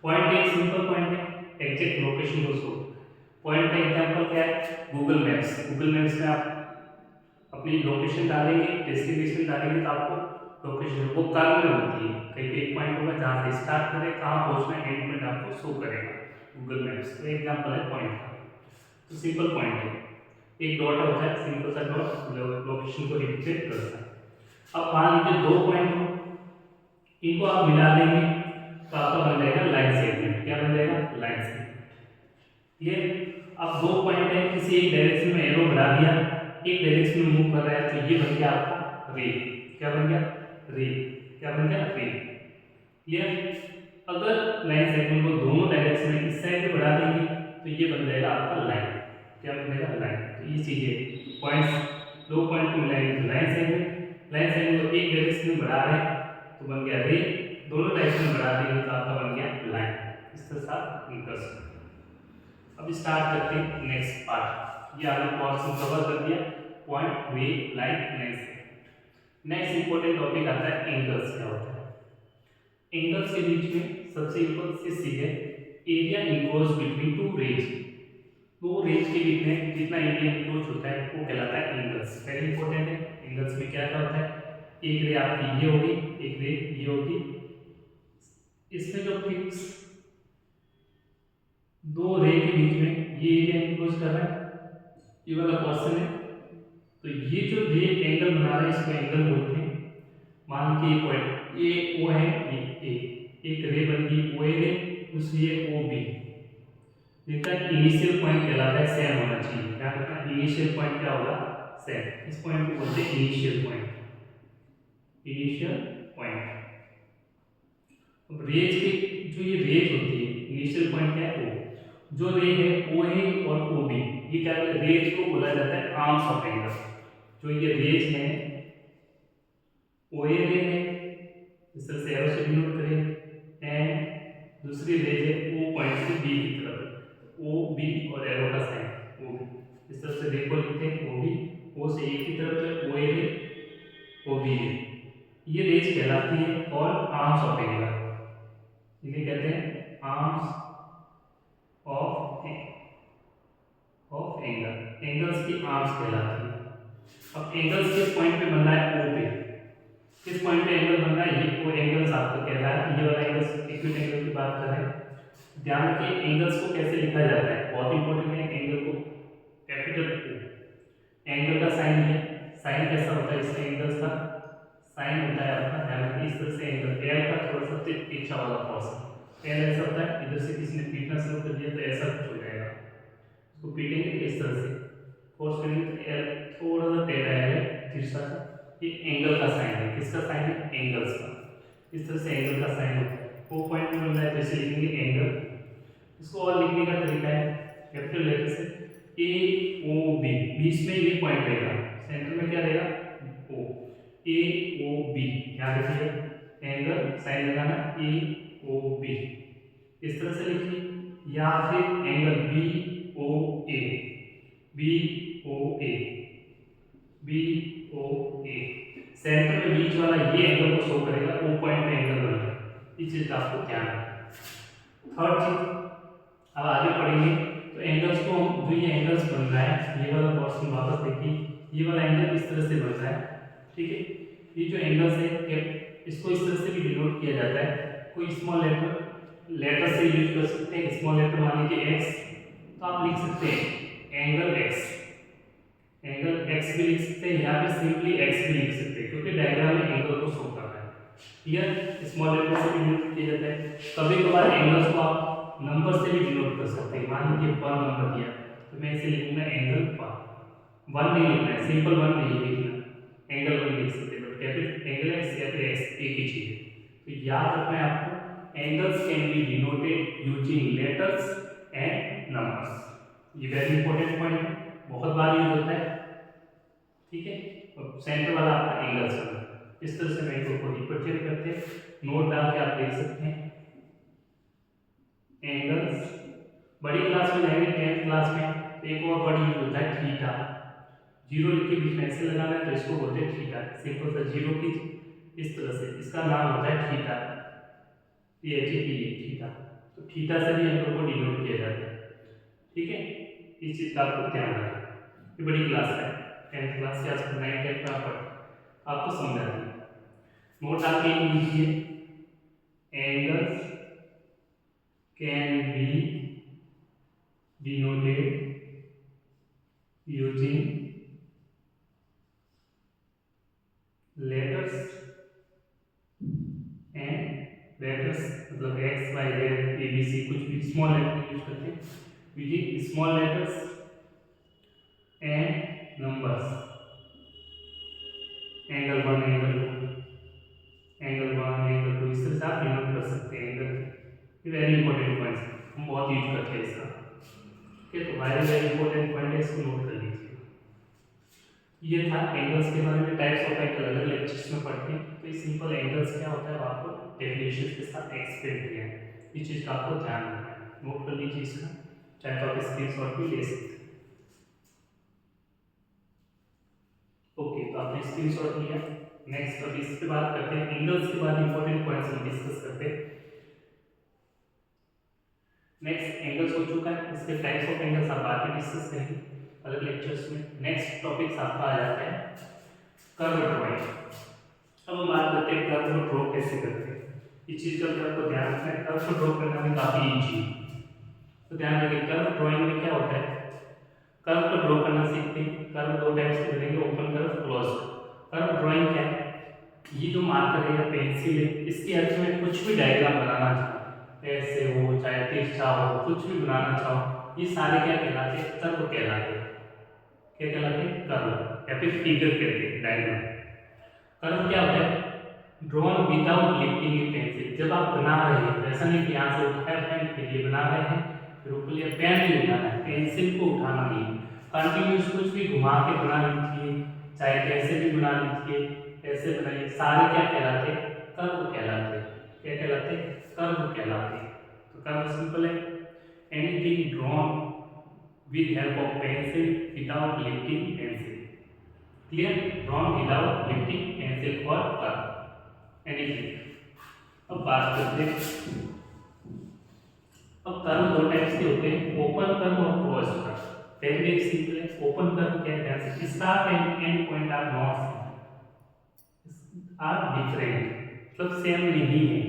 पॉइंट एक सिंपल पॉइंट है, एग्जैक्ट लोकेशन को शो। पॉइंट का एग्जांपल क्या है, गूगल मैप्स। गूगल मैप्स में आप अपनी लोकेशन डालेंगे, डेस्टिनेशन डालेंगे, तो आपको लोकेशन वो कर्व में होती है, कहीं पे एक पॉइंट होगा जहाँ से स्टार्ट करें, कहाँ पहुँचना है, एंड पॉइंट आपको शो करेगा गूगल मैप्स। तो एग्जांपल है पॉइंट का, तो सिंपल पॉइंट है, एक डॉट होता है, सिंपल सा डॉट लोकेशन को रिप्रेजेंट करता है। अब मान लीजिए 2 पॉइंट हो, इनको आप मिला देंगे तो आपका बन जाएगा लाइन सेगमेंट। क्या बन जाएगा, लाइन सेगमेंट। ये अब 2 पॉइंट है, किसी एक डायरेक्शन में एरो बढ़ा दिया, एक डायरेक्शन में मूव कर रहा है, तो ये बन गया आपका रे। क्या बन गया, रे। क्या बन गया, रे। क्लियर। अगर लाइन सेगमेंट को दोनों डायरेक्शन में इस साइड पे बढ़ा देंगे तो ये बन जाएगा आपका लाइन। क्या बन जाएगा, लाइन। तो ये चीजें पॉइंट्स, 2 पॉइंट को मिलाएंगे तो लाइन सेगमेंट। लाइन सेगमेंट को एक डायरेक्शन में बढ़ा रहे हैं तो बन गया रे, दोनों डायरेक्शन में बढ़ा देंगे तो आपका बन गया लाइन। इस तरह से आप कर सकते हैं। अब स्टार्ट करते हैं नेक्स्ट पार्ट। ये आपने पोर्शन कवर कर दिया, पॉइंट, रे, लाइन, नेक्स्ट इंपॉर्टेंट टॉपिक आता है एंगल्स। क्या होता है एंगल्स के बीच में? सबसे सिंपल सी है, area enclose between two rays. दो रेज के बीच में जितना एरिया इनक्लोज होता है वो कहलाता है एंगल्स। वेरी इंपॉर्टेंट है। एंगल्स में क्या क्या होता है, एक रे आपकी ये होगी, एक रे ये होगी। इसमें जो फिक्स दो रे के बीच में ये एरिया इनक्लोज कर रहा है, ये वाला पोर्शन है। तो ये जो रे एंगल बना रहा है इसको एंगल बोलते हैं। मान के पॉइंट ए ओ है, ये ए, एक रे बन गई ओ ए रे, दूसरी है ओ बी। जिनका इनिशियल पॉइंट कहलाता है सेम होना चाहिए। क्या कहता है इनिशियल पॉइंट क्या होगा, सेम। इस पॉइंट को बोलते हैं इनिशियल पॉइंट, इनिशियल पॉइंट। अब रेज की जो ये रेज होती है, इनिशियल पॉइंट क्या है ओ, जो रे है ओ ए और ओ बी, ये क्या है रेज को बोला जाता है आर्म्स ऑफ एंगल। जो ये रेज है ओ ए रे है, इस तरह से एरो से डिनोट करें, एंड दूसरी रेज है ओ पॉइंट से बी की तरफ, ओ बी और एरो का साइन ओ बी। इस तरह से रे को लिखते हैं ओ बी, ओ से ए की तरफ है ओ ए रे, ओ बी रे। ये रेज कहलाती है और आर्म्स ऑफ एंगल, इन्हें कहते हैं आर्म्स ऑफ एंगल। एंगल्स की आर्म्स कहलाती है। अब एंगल्स किस पॉइंट पे बन रहा है, ओ पे। किस पॉइंट पे एंगल बन रहा है, ये वो एंगल्स आपको कह रहा है। ये वाला एंगल एक्यूट एंगल की बात कर रहे हैं। ध्यान रखिए एंगल्स को कैसे लिखा जाता है, बहुत इंपॉर्टेंट है। एंगल को कैपिटल ओ, एंगल का साइन है, साइन कैसा होता है इसके एंगल्स का, साइन होता है आपका, ध्यान रखिए इस तरह से एंगल एल का थोड़ा सा तिरछा वाला पोर्शन। एल ऐसा होता है, इधर से किसी ने पीटना शुरू कर दिया तो ऐसा कुछ हो जाएगा, इसको पीटेंगे इस तरह से, फोर्स करेंगे तो एल थोड़ा सा टेढ़ा है तिरछा सा। ये एंगल का साइन है, किसका साइन है, एंगल्स का। इस तरह से एंगल का साइन होता है। वो पॉइंट में मिलता है जैसे लिखेंगे एंगल। इसको और लिखने का तरीका है कैपिटल लेटर से ए ओ बी, बीच में ये पॉइंट रहेगा, सेंटर में क्या रहेगा ओ, ए ओ बी। ध्यान रखिएगा एंगल साइन लगाना ए ओ बी, इस तरह से लिखिए। या फिर एंगल बी ओ ए, बी ओ ए, बी ओ ए, सेंटर में बीच वाला ये एंगल को शो करेगा, ओ पॉइंट पे एंगल बन रहा है। इस चीज का आपको ध्यान रखना। थर्ड चीज अब आगे पढ़ेंगे तो एंगल्स को, जो ये एंगल्स बन रहा है, ये वाला पोर्शन वापस देखिए, ये वाला एंगल इस तरह से बन रहा है, ठीक है। ये जो एंगल्स है इसको इस तरह से भी डिनोट किया जाता है। कोई स्मॉल लेटर से यूज कर सकते हैं, स्मॉल लेटर मान लीजिए एक्स, तो आप लिख सकते हैं एंगल एक्स, एंगल एक्स भी लिख सकते हैं, या फिर सिंपली एक्स भी लिख सकते हैं, क्योंकि डायग्राम में एंगल को शो कर रहा है। क्लियर, स्मॉल लेटर से भी डिनोट किया जाता है। कभी कभार एंगल्स को आप नंबर से भी डिनोट कर सकते हैं। मान लीजिए 1 नंबर दिया तो मैं इसे लिखूंगा एंगल 1 नहीं लिखना है, सिंपल 1 नहीं लिखना, एंगल 1 लिख सकते हैं, कैपिटल एंगल एक्स या फिर एक्स एक ही चीज है। तो याद रखना है आपको, angles can be denoted using letters and numbers. ये वेरी इंपॉर्टेंट पॉइंट है, बहुत बार यूज होता है, ठीक है। और सेंटर वाला आपका एंगल्स होगा। इस तरह से मैं इनको रिप्रेजेंट करते हैं, नोट डाल के आप देख सकते हैं एंगल्स। बड़ी क्लास में जाएंगे 10th क्लास में तो एक और बड़ी यूज होता है थीटा। जीरो लिख के बीच में ऐसे लगाना है तो इसको बोलते हैं थीटा। सिंपल सा जीरो की इस तरह से, इसका नाम होता है थीटा, ये थीटा। तो थीटा से भी एंगल को डिनोट किया जाता है, ठीक है। इस चीज का आपको ध्यान रखना। ये बड़ी क्लास है, 10th क्लास के आसपास 9 10 का आपको समझा दिया। नोट डाल के लीजिए angles can be denoted using letters and letters मतलब x y z a b c कुछ भी स्मॉल लेटर यूज करते हैं using small letters and numbers। Angle 1 angle 2 angle 1 angle 2 इस तरह से आप डिनोट कर सकते हैं एंगल। ये वेरी इंपॉर्टेंट पॉइंट्स है, हम बहुत यूज करते हैं इसका, ठीक है। तो वेरी इंपॉर्टेंट पॉइंट है, इसको नोट कर लीजिए। ये था एंगल्स के बारे में, टाइप्स ऑफ एंगल अलग लेक्चर्स में पढ़ते हैं। तो ये सिंपल एंगल्स क्या होता है वो आपको डेफिनेशन के साथ एक्सप्लेन किया है। इस चीज़ का आपको ध्यान रखना है, नोट कर लीजिए इसका, चाहे तो आप स्क्रीनशॉट भी ले सकते हैं। ओके, तो आपने स्क्रीनशॉट लिया। नेक्स्ट अब इसके बाद करते हैं एंगल्स के बाद इंपॉर्टेंट पॉइंट्स हम डिस्कस करते हैं। नेक्स्ट एंगल्स हो चुका है, इसके टाइप्स ऑफ एंगल्स आप बाद में डिस्कस करेंगे अलग लेक्चर्स में। नेक्स्ट टॉपिक्स आपका आ जाता है कर्व ड्राइंग। अब हम बात करते हैं कर्व को ड्रॉ कैसे करते हैं। इस चीज का आपको ध्यान रखना है, कर्व को ड्रॉ करना भी काफी इजी है। तो ध्यान रखिए कर्व ड्राइंग में क्या होता है, कर्व को ड्रॉ करना सीखते हैं। कर्व दो टाइप्स के बनेंगे, open curve, close curve. Curve drawing क्या है, ये जो मार्कर है या पेंसिल है, इसके अर्थ में कुछ भी डायग्राम बनाना चाहो, ऐसे हो चाहे तिरछा हो, कुछ भी बनाना चाहो, ये सारे क्या कहलाते हैं, कर्व कहलाते हैं। क्या कहलाते हैं, कर्व या फिर फिगर कहते हैं, डायग्राम। कर्व क्या होता है, ड्रॉन विदाउट लिफ्टिंग ए पेंसिल। जब आप बना रहे हैं, ऐसा नहीं कि यहाँ से उठाया पेन के लिए बना रहे हैं, फिर ऊपर लिया पेन नहीं उठाना है, पेंसिल को उठाना नहीं है, कंटिन्यूस कुछ भी घुमा के बना लीजिए, चाहे कैसे भी बना लीजिए, ऐसे बनाइए, सारे क्या कहलाते हैं, कर्व कहलाते हैं। क्या कहलाते हैं, कर्व कहलाते हैं। तो कर्व सिंपल है, anything drawn with help of pencil without lifting pencil. Clear, drawn without lifting pencil for curve, anything. अब बात करते हैं, अब कर्व दो टाइप्स के होते हैं, ओपन कर्व और क्लोज कर्व। पहले एक सिंपल है, ओपन कर्व क्या है, start and end point are not are different, मतलब सेम नहीं है,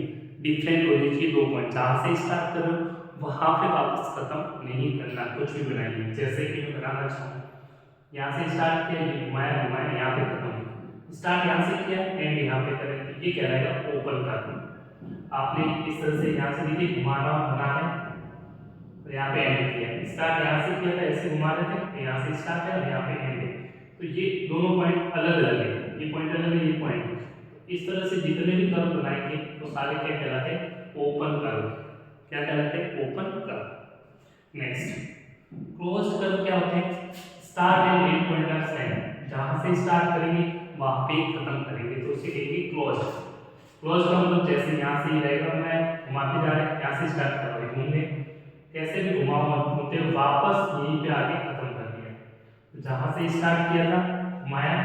डिफरेंट होने चाहिए दो पॉइंट। जहाँ से स्टार्ट करो वहाँ पे वापस खत्म नहीं करना, कुछ भी बनाइए। जैसे कि मैं बनाना चाहूँ, यहाँ से स्टार्ट किया, ये घुमाया घुमाया, यहाँ पे खत्म, स्टार्ट यहाँ से किया, एंड यहाँ पे करें, तो ये कहलाएगा ओपन कर्व। आपने इस तरह से यहाँ से देखिए घुमाना बना है, तो यहाँ पे एंड किया, स्टार्ट यहाँ से किया था, ऐसे घुमा रहे थे, यहाँ से स्टार्ट है और यहाँ पे एंड है, तो ये दोनों पॉइंट अलग अलग है, ये पॉइंट अलग है, ये पॉइंट। इस तरह से जितने भी कर्व बनाएंगे तो सारे क्या कहलाते हैं, ओपन कर्व। क्या कहलाते हैं, open curve. Next close curve क्या होते हैं, start and end point are same, जहां से स्टार्ट करेंगे वहां पे खत्म करेंगे, तो उसे कहेंगे क्लोज। क्लोज का मतलब जैसे यहाँ से ही रहेगा, मैं घुमाते जा रहे हैं, यहाँ से स्टार्ट कर रहे घूमने, कैसे भी घुमाओ घूमते वापस यहीं पे आके खत्म कर दिया। जहां से स्टार्ट किया था घुमाया,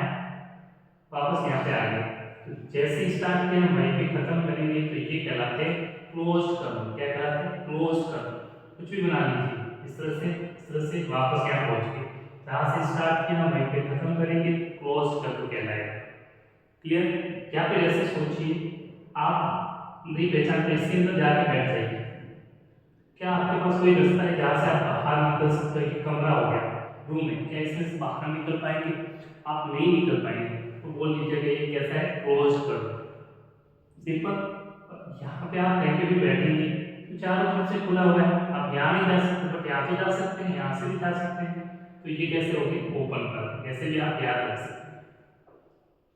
वापस यहाँ पे आ गया, तो जैसे स्टार्ट किया वहीं पे खत्म करेंगे, तो ये कहलाते हैं क्लोज कर्व। क्या कहलाते हैं, क्लोज कर्व। कुछ भी बना लीजिए इस तरह से वापस यहाँ पहुंच गए, जहाँ से स्टार्ट किया वहीं पे खत्म करेंगे, क्लोज कर्व कहलाएगा। क्लियर, यहाँ पे ऐसे सोचिए, आप नहीं पहचानते, इसके अंदर जाके बैठ जाइए, क्या आपके पास कोई रास्ता है जहाँ से आप बाहर निकल सकते हैं, कि कमरा हो गया, रूम है, क्या इसमें से बाहर निकल पाएंगे, आप नहीं निकल पाएंगे, तो बोल दीजिएगा ये कैसा है, क्लोज कर्व। सिंपल, यहाँ पे आप कहीं पे भी बैठेंगे तो चारों तरफ से खुला हुआ है, आप यहाँ नहीं जा सकते बट यहाँ पे जा सकते हैं, यहाँ से भी जा सकते हैं, तो ये कैसे होगी, ओपन कर्व। ऐसे भी आप याद रख सकते हैं।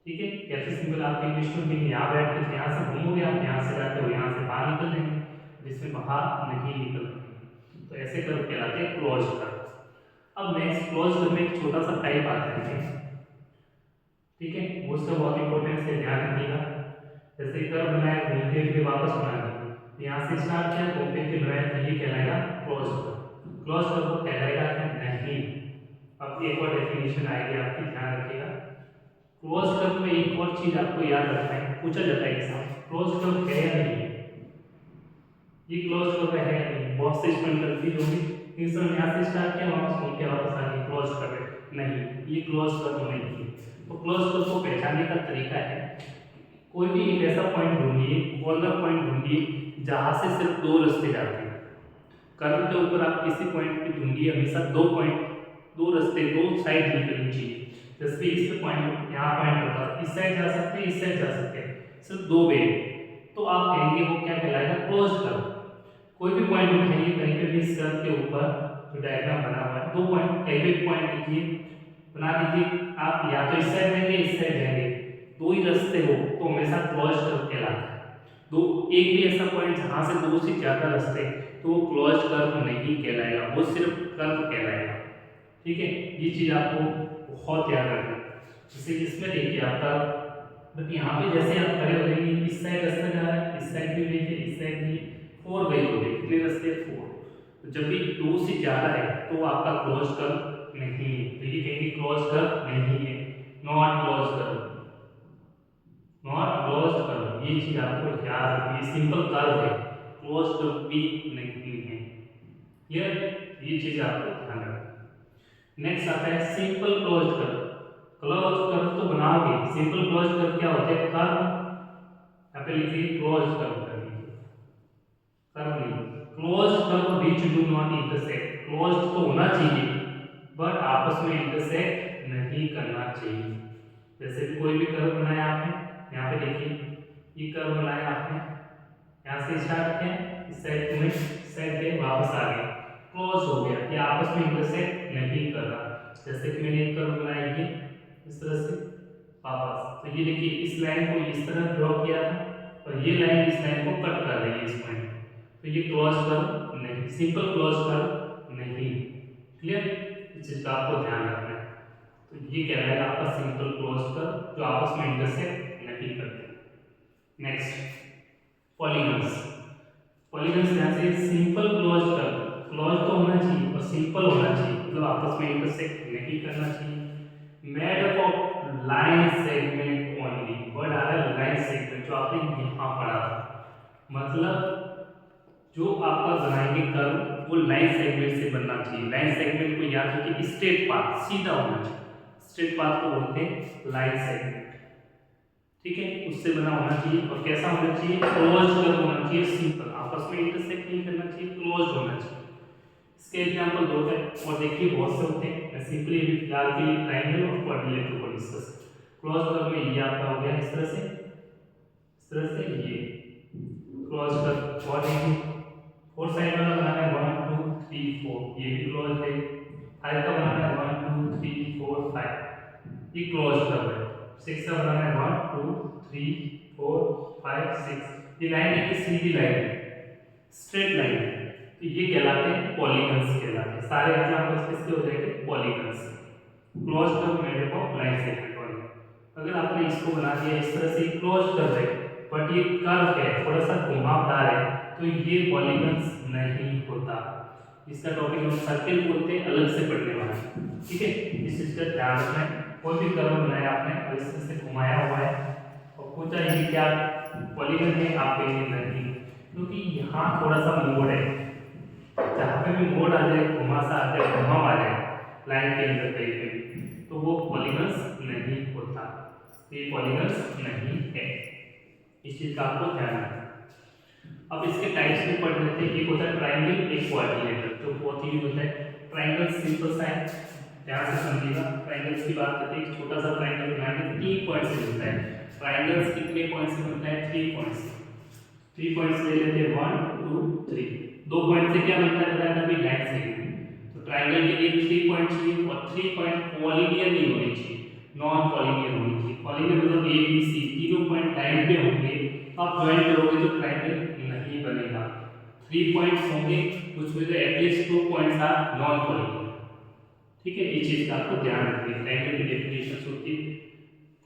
ठीक है, कैसे सिंपल, आप इंग्लिश में यहाँ बैठ के यहाँ से घूमोगे, आप यहाँ से जाते हो, यहाँ से बाहर निकल जाएंगे, जिसमें बाहर नहीं निकल पाएंगे, तो ऐसे कर्व कहलाते हैं क्लोज कर्व। अब नेक्स्ट क्लोज कर्व में एक छोटा सा टाइप आता है, ठीक है, वो उसका बहुत इंपॉर्टेंट है, ध्यान रखिएगा। जैसे कर्व बनाया, घूम के फिर वापस बनाया, यहाँ से स्टार्ट किया, घूम के फिर बनाया, तो ये कहलाएगा क्लोज कर्व। क्लोज कर्व को कहलाएगा क्या, नहीं। अब एक और डेफिनेशन आएगी आपकी, ध्यान रखिएगा। क्लोज कर्व में एक और चीज आपको याद रखना है, पूछा जाता है एग्जाम, क्लोज कर्व है या नहीं, ये क्लोज कर्व है या नहीं, बहुत से स्टूडेंट कंफ्यूज होंगे, इस समय यहाँ से स्टार्ट किया, वापस घूम के वापस आ गए, क्लोज कर्व नहीं, ये क्लोज कर्व नहीं है। तो क्लोज कर्व को पहचानने का तरीका है, कोई भी एक ऐसा पॉइंट ढूंढिए, कॉर्नर पॉइंट ढूंढिए, जहां से सिर्फ दो रास्ते जाते हैं। कर्व के ऊपर आप किसी पॉइंट पे ढूंढिए, हमेशा दो पॉइंट, दो रास्ते, दो साइड निकलनी चाहिए। जैसे इस पे पॉइंट, यहाँ पॉइंट होता है, इस साइड जा सकते हैं, इस साइड जा सकते हैं, सिर्फ दो वे, तो आप कहेंगे वो क्या कहलाएगा, क्लोज कर्व। कोई भी पॉइंट उठाइए कहीं पे भी इस कर्व के ऊपर जो डायग्राम बना हुआ है, दो पॉइंट, कहीं भी पॉइंट लिखिए, बना लीजिए, आप या तो इस साइड जाएंगे, इस साइड जाएंगे, दो ही रास्ते हो तो हमेशा क्लोज कर्व कहलाता है। दो, एक भी ऐसा पॉइंट जहां से दो से ज्यादा रास्ते, तो वो क्लोज कर्व नहीं कहलाएगा, वो सिर्फ कर्व कहलाएगा। ठीक है, ये चीज आपको बहुत याद रखना है। जैसे इसमें देखिए आपका बट यहाँ पे जैसे आप खड़े हो जाएंगे, इस साइड रास्ता जा रहा है, इस साइड भी भेजिए, इस साइड भी 4 गई हो गई, कितने रास्ते 4। तो जब भी 2 से ज़्यादा है तो आपका क्लोज कर्व नहीं है, तो ये कहेंगे क्लोज कर्व नहीं है, not close curve, not close curve. ये चीज आपको याद रखनी, सिंपल कर्व है, क्लोज कर्व भी नहीं है। क्लियर, ये चीज आपको ध्यान रखना। नेक्स्ट आता है simple close curve. Close curve तो बनाओगे, सिंपल क्लोज कर्व क्या होता है, कर्व यहाँ पे लिखिए क्लोज कर्व कर दीजिए, कर्व नहीं, close curve which do not intersect. Close तो होना चाहिए बट आपस में इंटरसेक्ट नहीं करना चाहिए। जैसे कि कोई भी कर्व बनाया आपने, यहाँ पे देखिए ये कर्व बनाया आपने, यहाँ से स्टार्ट किया, इस साइड में इस साइड पे वापस आ गए, क्लोज हो गया, ये आपस में इंटरसेक्ट नहीं कर रहा। जैसे कि मैंने एक कर्व बनाया ये इस तरह से वापस, तो ये देखिए इस लाइन को इस तरह ड्रॉ किया था और ये लाइन इस लाइन को कट कर रही है इस पॉइंट, तो ये क्लोज कर्व नहीं, सिंपल क्लोज कर्व नहीं। क्लियर, इस चीज का आपको ध्यान रखना है। तो ये कह रहा है आपका सिंपल क्लोज कर्व जो आपस में इंटरसेक्ट नहीं करते। Next polygons. पॉलीगन्स यहाँ से सिंपल क्लोज कर्व, क्लोज तो होना चाहिए और सिंपल होना चाहिए, मतलब आपस में इंटरसेक्ट नहीं करना चाहिए। Made up of line segment only, word आ रहा है लाइन सेगमेंट, जो आपने यहाँ पढ़ा था, मतलब जो आपका बनाएंगे कर्व वो लाइन सेगमेंट से बनना चाहिए। लाइन सेगमेंट को याद रखिए, स्ट्रेट पाथ, सीधा होना चाहिए, स्ट्रेट पाथ को बोलते हैं लाइन सेगमेंट, ठीक है, उससे बना होना चाहिए। और कैसा होना चाहिए, क्लोज कर्व होना चाहिए, सिंपल, आपस में इंटरसेक्ट नहीं करना चाहिए, क्लोज होना चाहिए। इसके एग्जांपल दो है और देखिए बहुत से होते हैं, मैं सिंपली फिलहाल के लिए ट्रायंगल और क्वाड्रिलेटरल को डिस्कस। क्लोज कर्व में ये आपका हो गया इस तरह से, इस तरह से ये क्लोज कर्व। और देखिए फोर साइड वाला बनाना है 1 2 3 4, ये भी क्लोज है। 5 का बनाना है 1 2 3 4 5, ये क्लोज कर्व है। 6 का बनाना है 1 2 3 4 5 6, ये लाइन देखिए सीधी लाइन है, स्ट्रेट लाइन है, तो ये कहलाते हैं पॉलीगन्स कहलाते हैं। सारे एग्जांपल्स किसके हो जाएंगे, polygons. Close curve made up of line segment only. अगर आपने इसको बना दिया इस तरह से, क्लोज कर्व है बट ये कर्व है, थोड़ा सा घुमावदार है, तो ये पॉलीगन्स नहीं होता। इसका टॉपिक हम सर्किल बोलते हैं, अलग से पढ़ने वाला, ठीक है, इस चीज का ध्यान रखना है। कोई भी कर्व बनाया आपने और इस तरह से घुमाया हुआ है और पूछा ये क्या पॉलीगन है, आप कहेंगे नहीं, क्योंकि यहाँ थोड़ा सा मोड़ है, जहाँ पे भी मोड़ आ जाए, घुमा सा आ जाए, घुमाव आ जाए लाइन के अंदर कहीं पे, तो वो पॉलीगन्स नहीं होता, ये पॉलीगन्स नहीं है। इस चीज का आपको ध्यान रखना। अब इसके टाइप्स भी पढ़ लेते हैं। एक होता है ट्रायंगल, एक क्वाड्रिलेटरल, जो बहुत ही होता है। ट्रायंगल सिंपल सा है, ध्यान से समझिएगा। ट्रायंगल्स की बात करते हैं, एक छोटा सा ट्रायंगल बनाएंगे तो 3 पॉइंट से बनता है। ट्रायंगल्स कितने पॉइंट से बनता है, 3 पॉइंट्स। 3 पॉइंट्स ले लेते हैं, 1 2 3। 2 पॉइंट से क्या बनता है, बताया था अभी, लाइन सेगमेंट। तो ट्रायंगल के लिए 3 पॉइंट चाहिए और 3 पॉइंट कॉलिनियर नहीं होने चाहिए, नॉन कॉलिनियर होने चाहिए। कॉलिनियर मतलब ए बी सी, तीनों पॉइंट लाइन पे होंगे, आप ज्वाइन करोगे तो ट्रायंगल नहीं बनेगा। 3 पॉइंट्स होंगे, कुछ में at least 2 points are non collinear, ठीक है, ये चीज का आपको ध्यान रखना है। ट्रायंगल की डेफिनेशन होती है,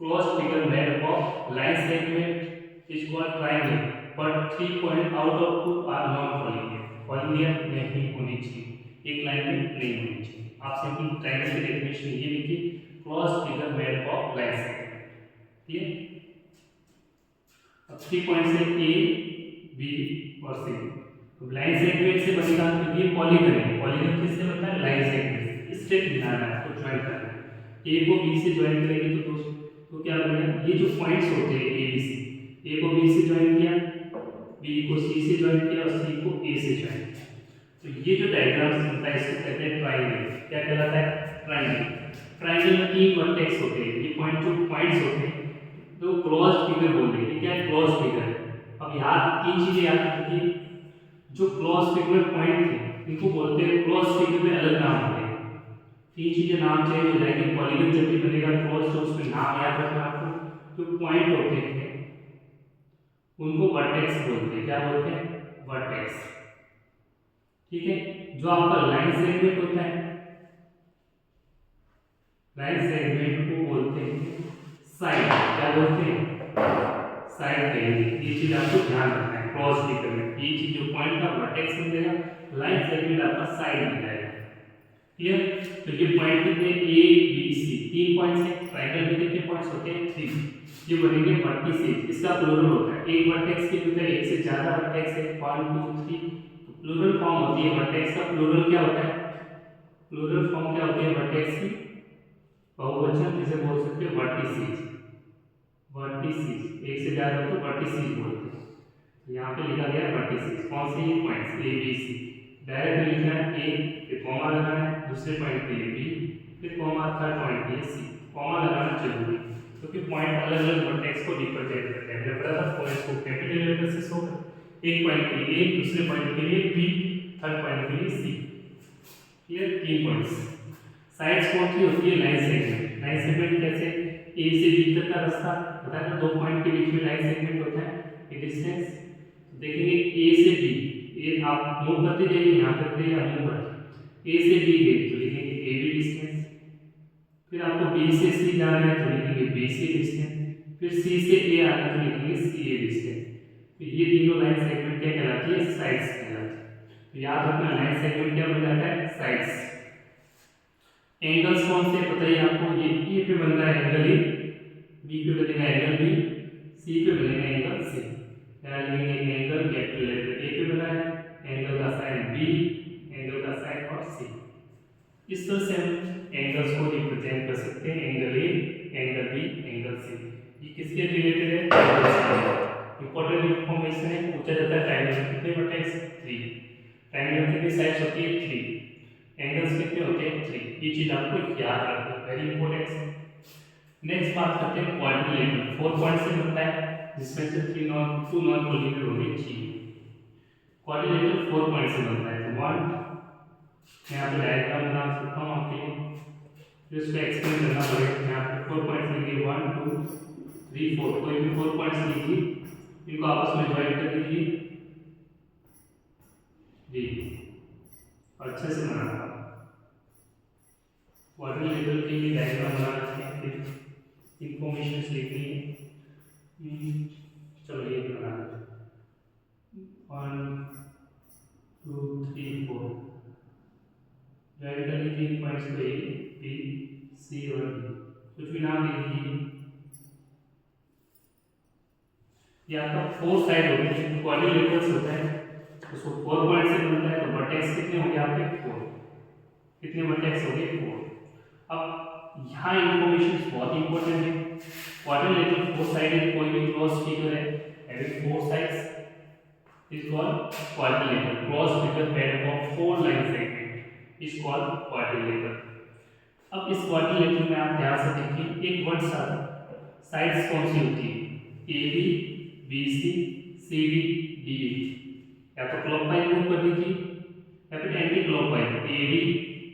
close figure made up of line segment is called triangle, but 3 point out of 2 are non collinear, collinear नहीं होनी चाहिए, एक लाइन में नहीं होनी चाहिए। आप सिंपल ट्रायंगल की डेफिनेशन ये लिखिए, close figure made up of line segment, ठीक है। अब 3 पॉइंट्स है ए बी और सी, तो लाइन सेगमेंट से बनेगा, तो ये पॉलीगन है। पॉलीगन किससे बनता है, लाइन सेगमेंट से। स्ट्रेट बनाना है तो ज्वाइन करना है, ए को बी से ज्वाइन करेंगे तो क्या बनेगा, ये जो पॉइंट्स होते हैं ए बी सी, ए को बी से ज्वाइन किया, बी को सी से ज्वाइन किया और सी को ए से ज्वाइन किया, तो ये जो डायग्राम बनता है इसको कहते हैं ट्रायंगल। क्या कहलाता है, ट्रायंगल। ट्रायंगल में 3 वर्टेक्स होते हैं, ये पॉइंट जो पॉइंट्स होते हैं तो क्लोज फिगर बोलते हैं, क्या है, क्लोज फिगर। अब यहाँ 3 चीजें याद रखिए, जो क्लोज फिगर पॉइंट थे इनको बोलते हैं, क्लोज फिगर में अलग नाम होते हैं। 3 चीजें नाम चेंज हो जाएंगे, पॉलीगन जब भी बनेगा क्लोज, तो उसमें नाम याद रखना आपको। जो पॉइंट होते हैं उनको वर्टेक्स बोलते हैं, क्या बोलते हैं, वर्टेक्स, ठीक है। जो आपका लाइन सेगमेंट होता है, लाइन सेगमेंट को बोलते हैं साइड, क्या बोलते हैं, कहेंगे, ये चीज आपको ध्यान रखना है क्रॉस भी करना है। ये चीज जो पॉइंट का वर्टेक्स बन जाएगा, लाइन सेगमेंट आपका साइड बन जाएगा। क्लियर? तो ये पॉइंट कितने ए बी सी, 3 पॉइंट्स है। ट्रायंगल में कितने पॉइंट्स होते हैं? 3। ये बनेंगे वर्टिसेस, इसका प्लूरल होता है। एक वर्टेक्स के अंदर एक से ज्यादा वर्टेक्स है, 1 2 3, तो प्लूरल फॉर्म होती है वर्टेक्स का। प्लूरल क्या होता है? प्लूरल फॉर्म क्या होती है वर्टेक्स की? बहुवचन जिसे बोल सकते हैं वर्टिसेस। वर्टिसेस एक से ज्यादा हो तो वर्टिसेस बोलते हैं। तो यहाँ पे लिखा गया है वर्टिसेस। कौन से? ये points A B C. Direct लिखना है ए, फिर कॉमा लगाना है, दूसरे पॉइंट पे बी, फिर कॉमा, थर्ड पॉइंट पे सी। कॉमा लगाना जरूरी है क्योंकि पॉइंट अलग अलग वर्टेक्स को रिप्रेजेंट करते हैं। हमने पढ़ा था पॉइंट्स को कैपिटल लेटर से शो कर, एक पॉइंट के लिए ए, दूसरे पॉइंट के लिए बी, थर्ड पॉइंट के लिए सी। क्लियर? 3 पॉइंट्स। साइड्स कौन सी होती है? Line segment. लाइन सेगमेंट कैसे? ए से बी तक का रास्ता पता है ना, 2 पॉइंट के बीच में लाइन सेगमेंट होता है, ये डिस्टेंस। देखेंगे ए से बी, ये आप मूव करते जाइए, यहाँ करते या मूव करते, ए से बी गए तो लिखेंगे ए बी डिस्टेंस। फिर आपको बी से सी जाना है तो लिखेंगे बी सी डिस्टेंस। फिर सी से ए आना तो लिखेंगे सी ए डिस्टेंस। तो ये तीनों लाइन सेगमेंट क्या कहलाती है? साइड्स कहलाती है। तो याद रखना लाइन सेगमेंट क्या बन जाता है? साइड्स। एंगल्स कौन से बताइए आपको? ये ए पे बन रहा है एंगल ए, बी पे बनेगा एंगल बी, सी पे बनेगा एंगल सी। क्या लिखेंगे? एंगल कैपिटल लेटर ए पे बना है, एंगल का साइन बी, एंगल का साइन और सी। इस तरह से हम एंगल्स को रिप्रेजेंट कर सकते हैं, angle A, angle B, angle C. ये किसके रिलेटेड है? इंपॉर्टेंट इंफॉर्मेशन है, पूछा जाता है ट्रायंगल में कितने वर्टेक्स? 3। ट्रायंगल में कितनी साइड्स होती है? 3। एंगल्स कितने होते हैं? 3। ये चीज आपको याद रखना, वेरी इंपॉर्टेंट है। नेक्स्ट बात करते हैं क्वाड्रिलेटरल। 4 पॉइंट से बनता है जिसमें से 2 नॉन कोलिनियर होंगे 3। क्वाड्रिलेटरल 4 पॉइंट से बनता है। तो 1 यहाँ पे डायग्राम बना सकता हूँ आपके लिए, फिर उसको एक्सप्लेन करना पड़ेगा। यहाँ पे 4 पॉइंट्स लिखिए, 1 2 3 4, कोई भी 4 पॉइंट्स लिखिए, इनको आपस में ज्वाइन कर दीजिए जी, अच्छे से बनाना। क्वाड्रिलेटरल के लिए डायग्राम बना रखते हैं, फिर इंफॉर्मेशन लिखनी है। चलो ये बना लेते हैं, 1 2 3 4 ज्वाइन कर लीजिए पॉइंट्स को, ए बी सी और डी। कुछ भी नाम दे दीजिए। ये आपका 4 साइड होती है, क्वाड्रिलेटरल्स होता है, उसको 4 पॉइंट से बनता है। तो वर्टेक्स कितने होंगे आपके? 4। कितने वर्टेक्स होंगे? 4। अब यहाँ इंफॉर्मेशन बहुत इंपॉर्टेंट है। क्वाड्रिलेटरल 4 साइडेड कोई भी क्रॉस फिगर है having 4 sides is called quadrilateral. Cross figure made of 4 line segment is called quadrilateral. अब इस क्वाड्रिलेटरल में आप ध्यान से देखिए, एक वर्ड साइड्स कौन सी होती है? A B, B C, C D, D A. या तो क्लॉकवाइज मूव कर दीजिए या फिर anti clockwise, A B,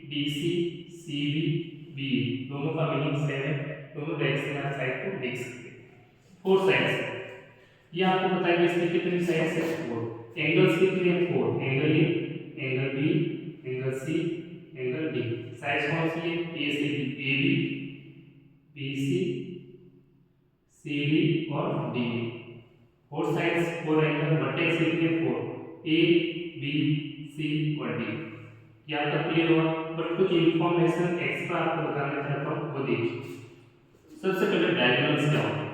B C B, B A. दोनों का मीनिंग सेम है, दोनों डायरेक्शन आप साइड को देख सकते हैं। 4 साइड्स ये आपको बताएंगे इसमें कितनी साइड्स है? 4। एंगल्स कितने हैं? 4। Angle A, angle B, angle C, angle D. Sides कौन सी है? ए से B, A B, B C D और डी। 4 साइड्स, 4 एंगल, वर्टेक्स कितने? 4। ए बी सी और डी। ये आपका क्लियर हुआ? पर कुछ इंफॉर्मेशन एक्स्ट्रा आपको बताना चाहता हूँ, वो देखिए। सबसे पहले डायगोनल्स क्या होते हैं?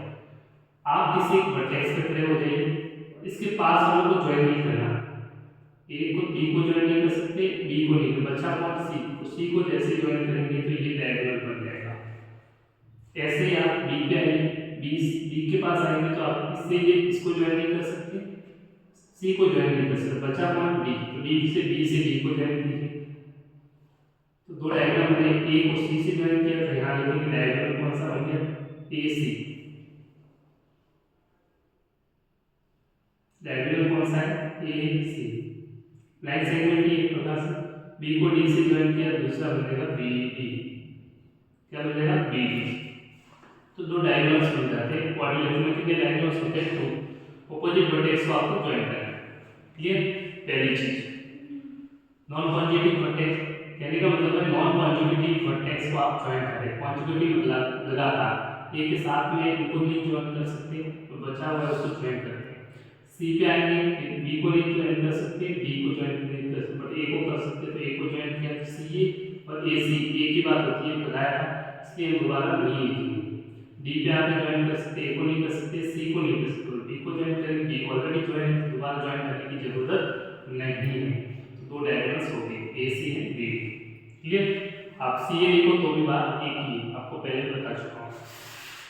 आप किसी एक वर्टेक्स पे खड़े हो जाइए, इसके पास वालों को ज्वाइन नहीं करना। ए को बी को ज्वाइन नहीं कर सकते, बी को नहीं, तो बच्चा कौन? सी। तो सी को जैसे ज्वाइन करेंगे तो ये डायगोनल बन जाएगा। ऐसे ही आप बी पे आइए, बी के पास आएंगे तो आप इससे ये इसको ज्वाइन नहीं कर सकते, सी को ज्वाइन नहीं कर सकते, बच्चा कौन? डी। तो डी से डी को ज्वाइन कीजिए। तो 2 डायग्राम बने, ए को सी से ज्वाइन किया, तो यहाँ लिखेंगे डायगोनल कौन सा बन गया? ए सी। डायगोनल कौन सा है? ए सी। लाइन सेगमेंट की एक प्रकार से बी को डी से ज्वाइन किया, दूसरा बनेगा बी डी। क्या बनेगा? B D. तो 2 डायगोनल्स बन जाते हैं। क्वाड्रिलेटरल में कितने डायगोनल्स होते हैं? 2। ऑपोजिट वर्टेक्स को आपको ज्वाइन करना है। क्लियर? पहली चीज नॉन कॉन्जुगेटिव वर्टेक्स, कहने का मतलब है नॉन कॉन्जुगेटिव वर्टेक्स को आप ज्वाइन करें। कॉन्जुगेटिव मतलब लगातार, ए के साथ में इनको नहीं ज्वाइन कर सकते, तो बचा हुआ है उसको ज्वाइन करते हैं। सी पे आएंगे, बी को नहीं ज्वाइन कर सकते, डी को ज्वाइन नहीं कर सकते, बट ए को कर सकते, तो ए को ज्वाइन किया तो सी ए और ए सी, ए की बात होती है बताया था, इसलिए हम दोबारा नहीं लिखेंगे। डी पे आप ज्वाइन कर सकते, ए को नहीं कर सकते, सी को नहीं कर सकते, डी को ज्वाइन करेंगे, डी ऑलरेडी ज्वाइन है, दोबारा ज्वाइन करने की जरूरत नहीं है। तो दो डायगोनल्स हो गए, ए सी एंड बी। क्लियर? आप सी ए लिखो तो भी बात एक ही है, आपको पहले बता चुका हूँ।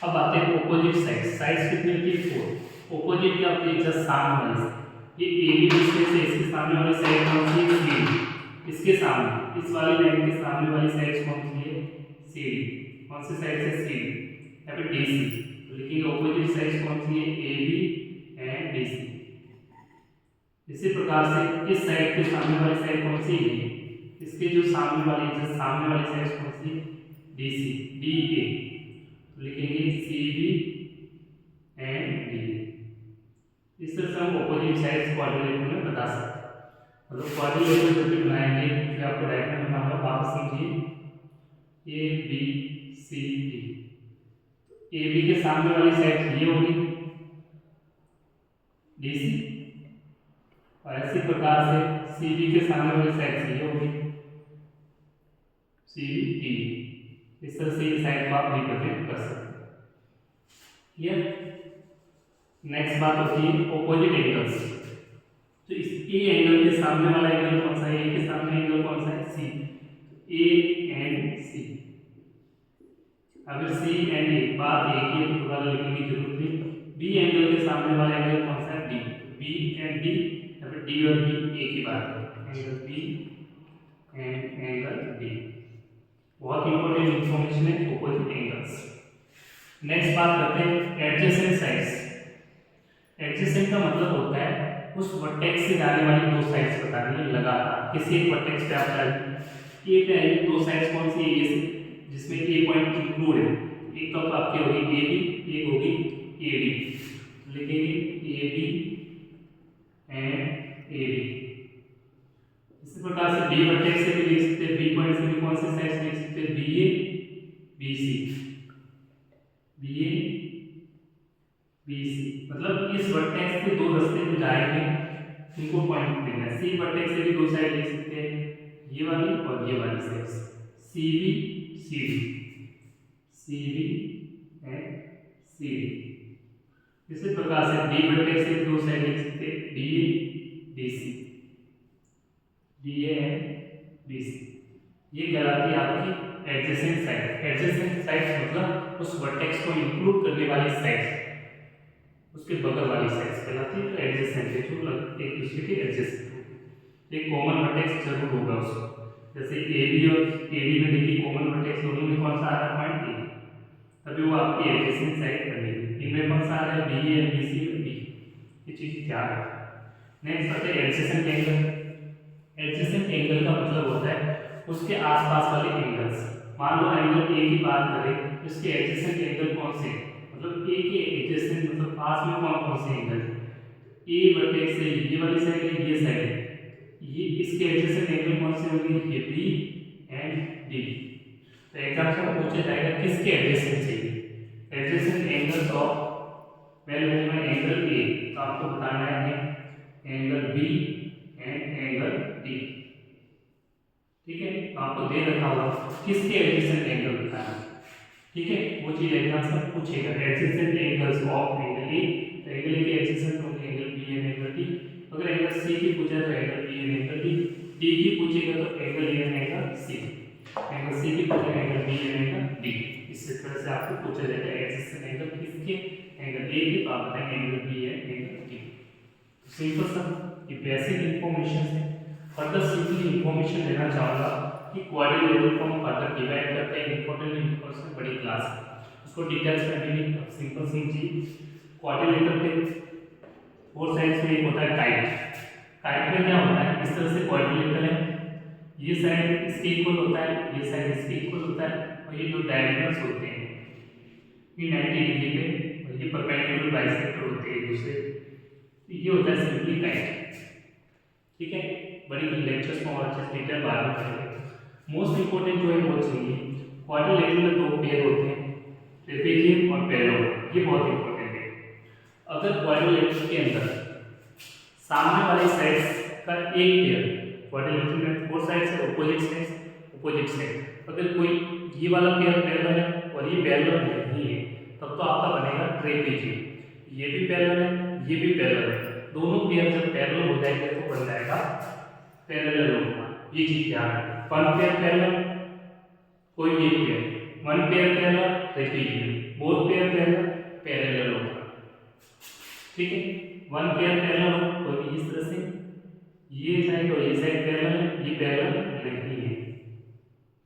अब आते हैं ऑपोजिट साइड्स। साइड्स कितनी होती है? 4। ऑपोजिट क्या होती है? जस्ट सामने वाली। ये ए बी डिस्टेंस है, इसके सामने वाली साइड कौन सी है? सी। इसके सामने, इस वाली लाइन के सामने वाली साइड कौन सी है? C D. कौन सी साइड से? C D. या फिर डी सी। तो लिखेंगे ऑपोजिट साइड्स कौन सी है? A B and D C. इसी प्रकार से इस साइड के सामने वाली साइड कौन सी है? इसके जो सामने वाली, जस्ट सामने वाली साइड कौन सी? डी सी, डी ए। लिखेंगे सी बी एंड डी। इस तरह से हम ऑपोजिट साइड्स क्वाड्रिलेटरल में बता सकते हैं। मतलब क्वाड्रिलेटरल जब भी बनाएंगे फिर आपको डायग्राम बनाऊंगा, वापस समझिए। A B C D, A B के सामने वाली साइड ये होगी डी सी, और इसी प्रकार से सी बी के सामने वाली साइड ये होगी सी डी। इस तरह से ये साइड को आप रिप्रेजेंट कर सकते हैं। क्लियर? नेक्स्ट बात होती है ऑपोजिट एंगल्स। तो इस ए एंगल के सामने वाला एंगल कौन सा है? ए के सामने एंगल कौन सा है? सी। ए एंड सी। अगर सी एंड ए बात एक ही है तो दोबारा लिखने की जरूरत नहीं। बी एंगल के सामने वाला एंगल कौन सा है? डी। बी एंड डी, या फिर डी और बी एक ही बात है। Angle B and angle D. बहुत इंपॉर्टेंट इंफॉर्मेशन है ऑपोजिट एंगल्स। नेक्स्ट बात करते हैं एडजेसेंट साइड्स। एडजेसेंट का मतलब होता है उस वर्टेक्स से जाने वाली दो साइड्स बतानी है लगातार। किसी एक वर्टेक्स पे आप जाइए, ए पे आइए, दो साइड्स कौन सी है? ए से, जिसमें ए पॉइंट इंक्लूड है। एक तो आपकी होगी ए बी, एक होगी ए डी। लिखेंगे A B and A D. इसी प्रकार से बी वर्टेक्स से भी लिख सकते हैं, बी पॉइंट से भी कौन से साइड्स लिख सकते हैं? B A B C, B A B C. मतलब इस वर्टेक्स से दो रास्ते पे जाएंगे, इनको पॉइंट देना है। सी वर्टेक्स से भी दो साइड लिख सकते हैं, ये वाली और ये वाली side, C B C D, C B and C D. इसी प्रकार से डी वर्टेक्स से दो साइड लिख सकते हैं, D A D C, D A and D C. ये कहलाती है आपकी एडजेसेंट साइड। एडजेसेंट साइड मतलब उस वर्टेक्स को इंक्लूड करने वाली साइड, उसके बगल वाली साइड्स कहलाती है। तो एडजेसेंट है जो एक दूसरे के एडजेसेंट हो। एक कॉमन वर्टेक्स जरूर होगा उसको, जैसे ए बी और ए डी में देखिए कॉमन वर्टेक्स दोनों में कौन सा आ रहा है? पॉइंट ए, तभी वो आपकी एडजेसेंट साइड बनेगी। इनमें कौन सा आ रहा है? बी ए बी सी और डी। ये चीज ध्यान रखें। नेक्स्ट आते हैं एडजेसेंट एंगल। एडजेसेंट एंगल का मतलब होता है उसके आसपास वाले एंगल्स। मान लो एंगल ए की बात करें, इसके एडजेसेंट एंगल कौन से? मतलब ए के एडजेसेंट मतलब पास में कौन कौन से एंगल? ए वर्टेक्स से ये वाली साइड है, ये साइड है, ये इसके एडजेसेंट एंगल कौन से होंगे? ये बी एंड डी। तो एग्जाम से पूछा जाएगा किसके एडजेसेंट चाहिए? एडजेसेंट एंगल्स ऑफ पहले होगा एंगल ए, तो आपको बताना है angle B and angle D. ठीक है, तो आपको दे रखा होगा किसके एडजेसेंट एंगल बताना है। ठीक है, वो चीज एग्जाम से पूछेगा। Adjacent angles of angle A, तो एंगल ए के एडजेसेंट होंगे angle B and angle D. अगर एंगल सी की पूछा तो angle B and angle D. D की पूछेगा तो angle A and angle C. Angle C की पूछेगा angle B and angle D. इस तरह से आपको पूछा जाएगा एडजेसेंट एंगल किसके? एंगल ए के, तो आप बताएंगे angle B and angle D. Simple सा ये बेसिक इंफॉर्मेशन है। फर्दर सिंपली इंफॉर्मेशन देना चाहूँगा कि क्वाड्रिलेटरल को हम फर्दर डिवाइड करते हैं। इंपॉर्टेंट इंफॉर्मेशन बड़ी क्लास है, उसको डिटेल्स में भी नहीं। सिंपल समझिए, क्वाड्रिलेटरल के फोर साइड्स में एक होता है काइट। काइट में क्या होता है? इस तरह से क्वाड्रिलेटरल है, ये साइड इसके इक्वल होता है, ये साइड इसके इक्वल होता है, और ये दो डायगोनल्स होते हैं ये 90 डिग्री पे, और ये परपेंडिकुलर बाइसेक्टर होते हैं एक दूसरे। ये होता है सिंपली काइट। ठीक है, बड़ी लेक्चर्स में और अच्छे से डिटेल बाद में करेंगे। मोस्ट इंपोर्टेंट जो है वो चाहिए, क्वाड्रिलेटरल में दो पेयर होते हैं, ट्रेपेजियम और पैरेललोग्राम, ये बहुत इंपॉर्टेंट है। अगर क्वाड्रिलेटरल के अंदर सामने वाली साइड्स का एक पेयर, क्वाड्रिलेटरल में फोर साइड्स है, अपोजिट साइड, अगर कोई ये वाला पेयर पैरेलल है और ये पैरेलल नहीं है, तब तो आपका बनेगा ट्रेपेजियम। ये भी पैरेलल है, ये भी पैरेलल है, दोनों पेयर जब पैरेलल हो जाएंगे तो बन जाएगा पैरेललोग्राम। ये चीज याद है, वन पेयर पैरेलल, कोई भी एक pair, one pair parallel trapezium, both pair parallel parallelogram. ठीक है, वन पेयर पैरेलल हो तो इस तरह से ये साइड और ये साइड पैरेलल है, ये पैरेलल नहीं है।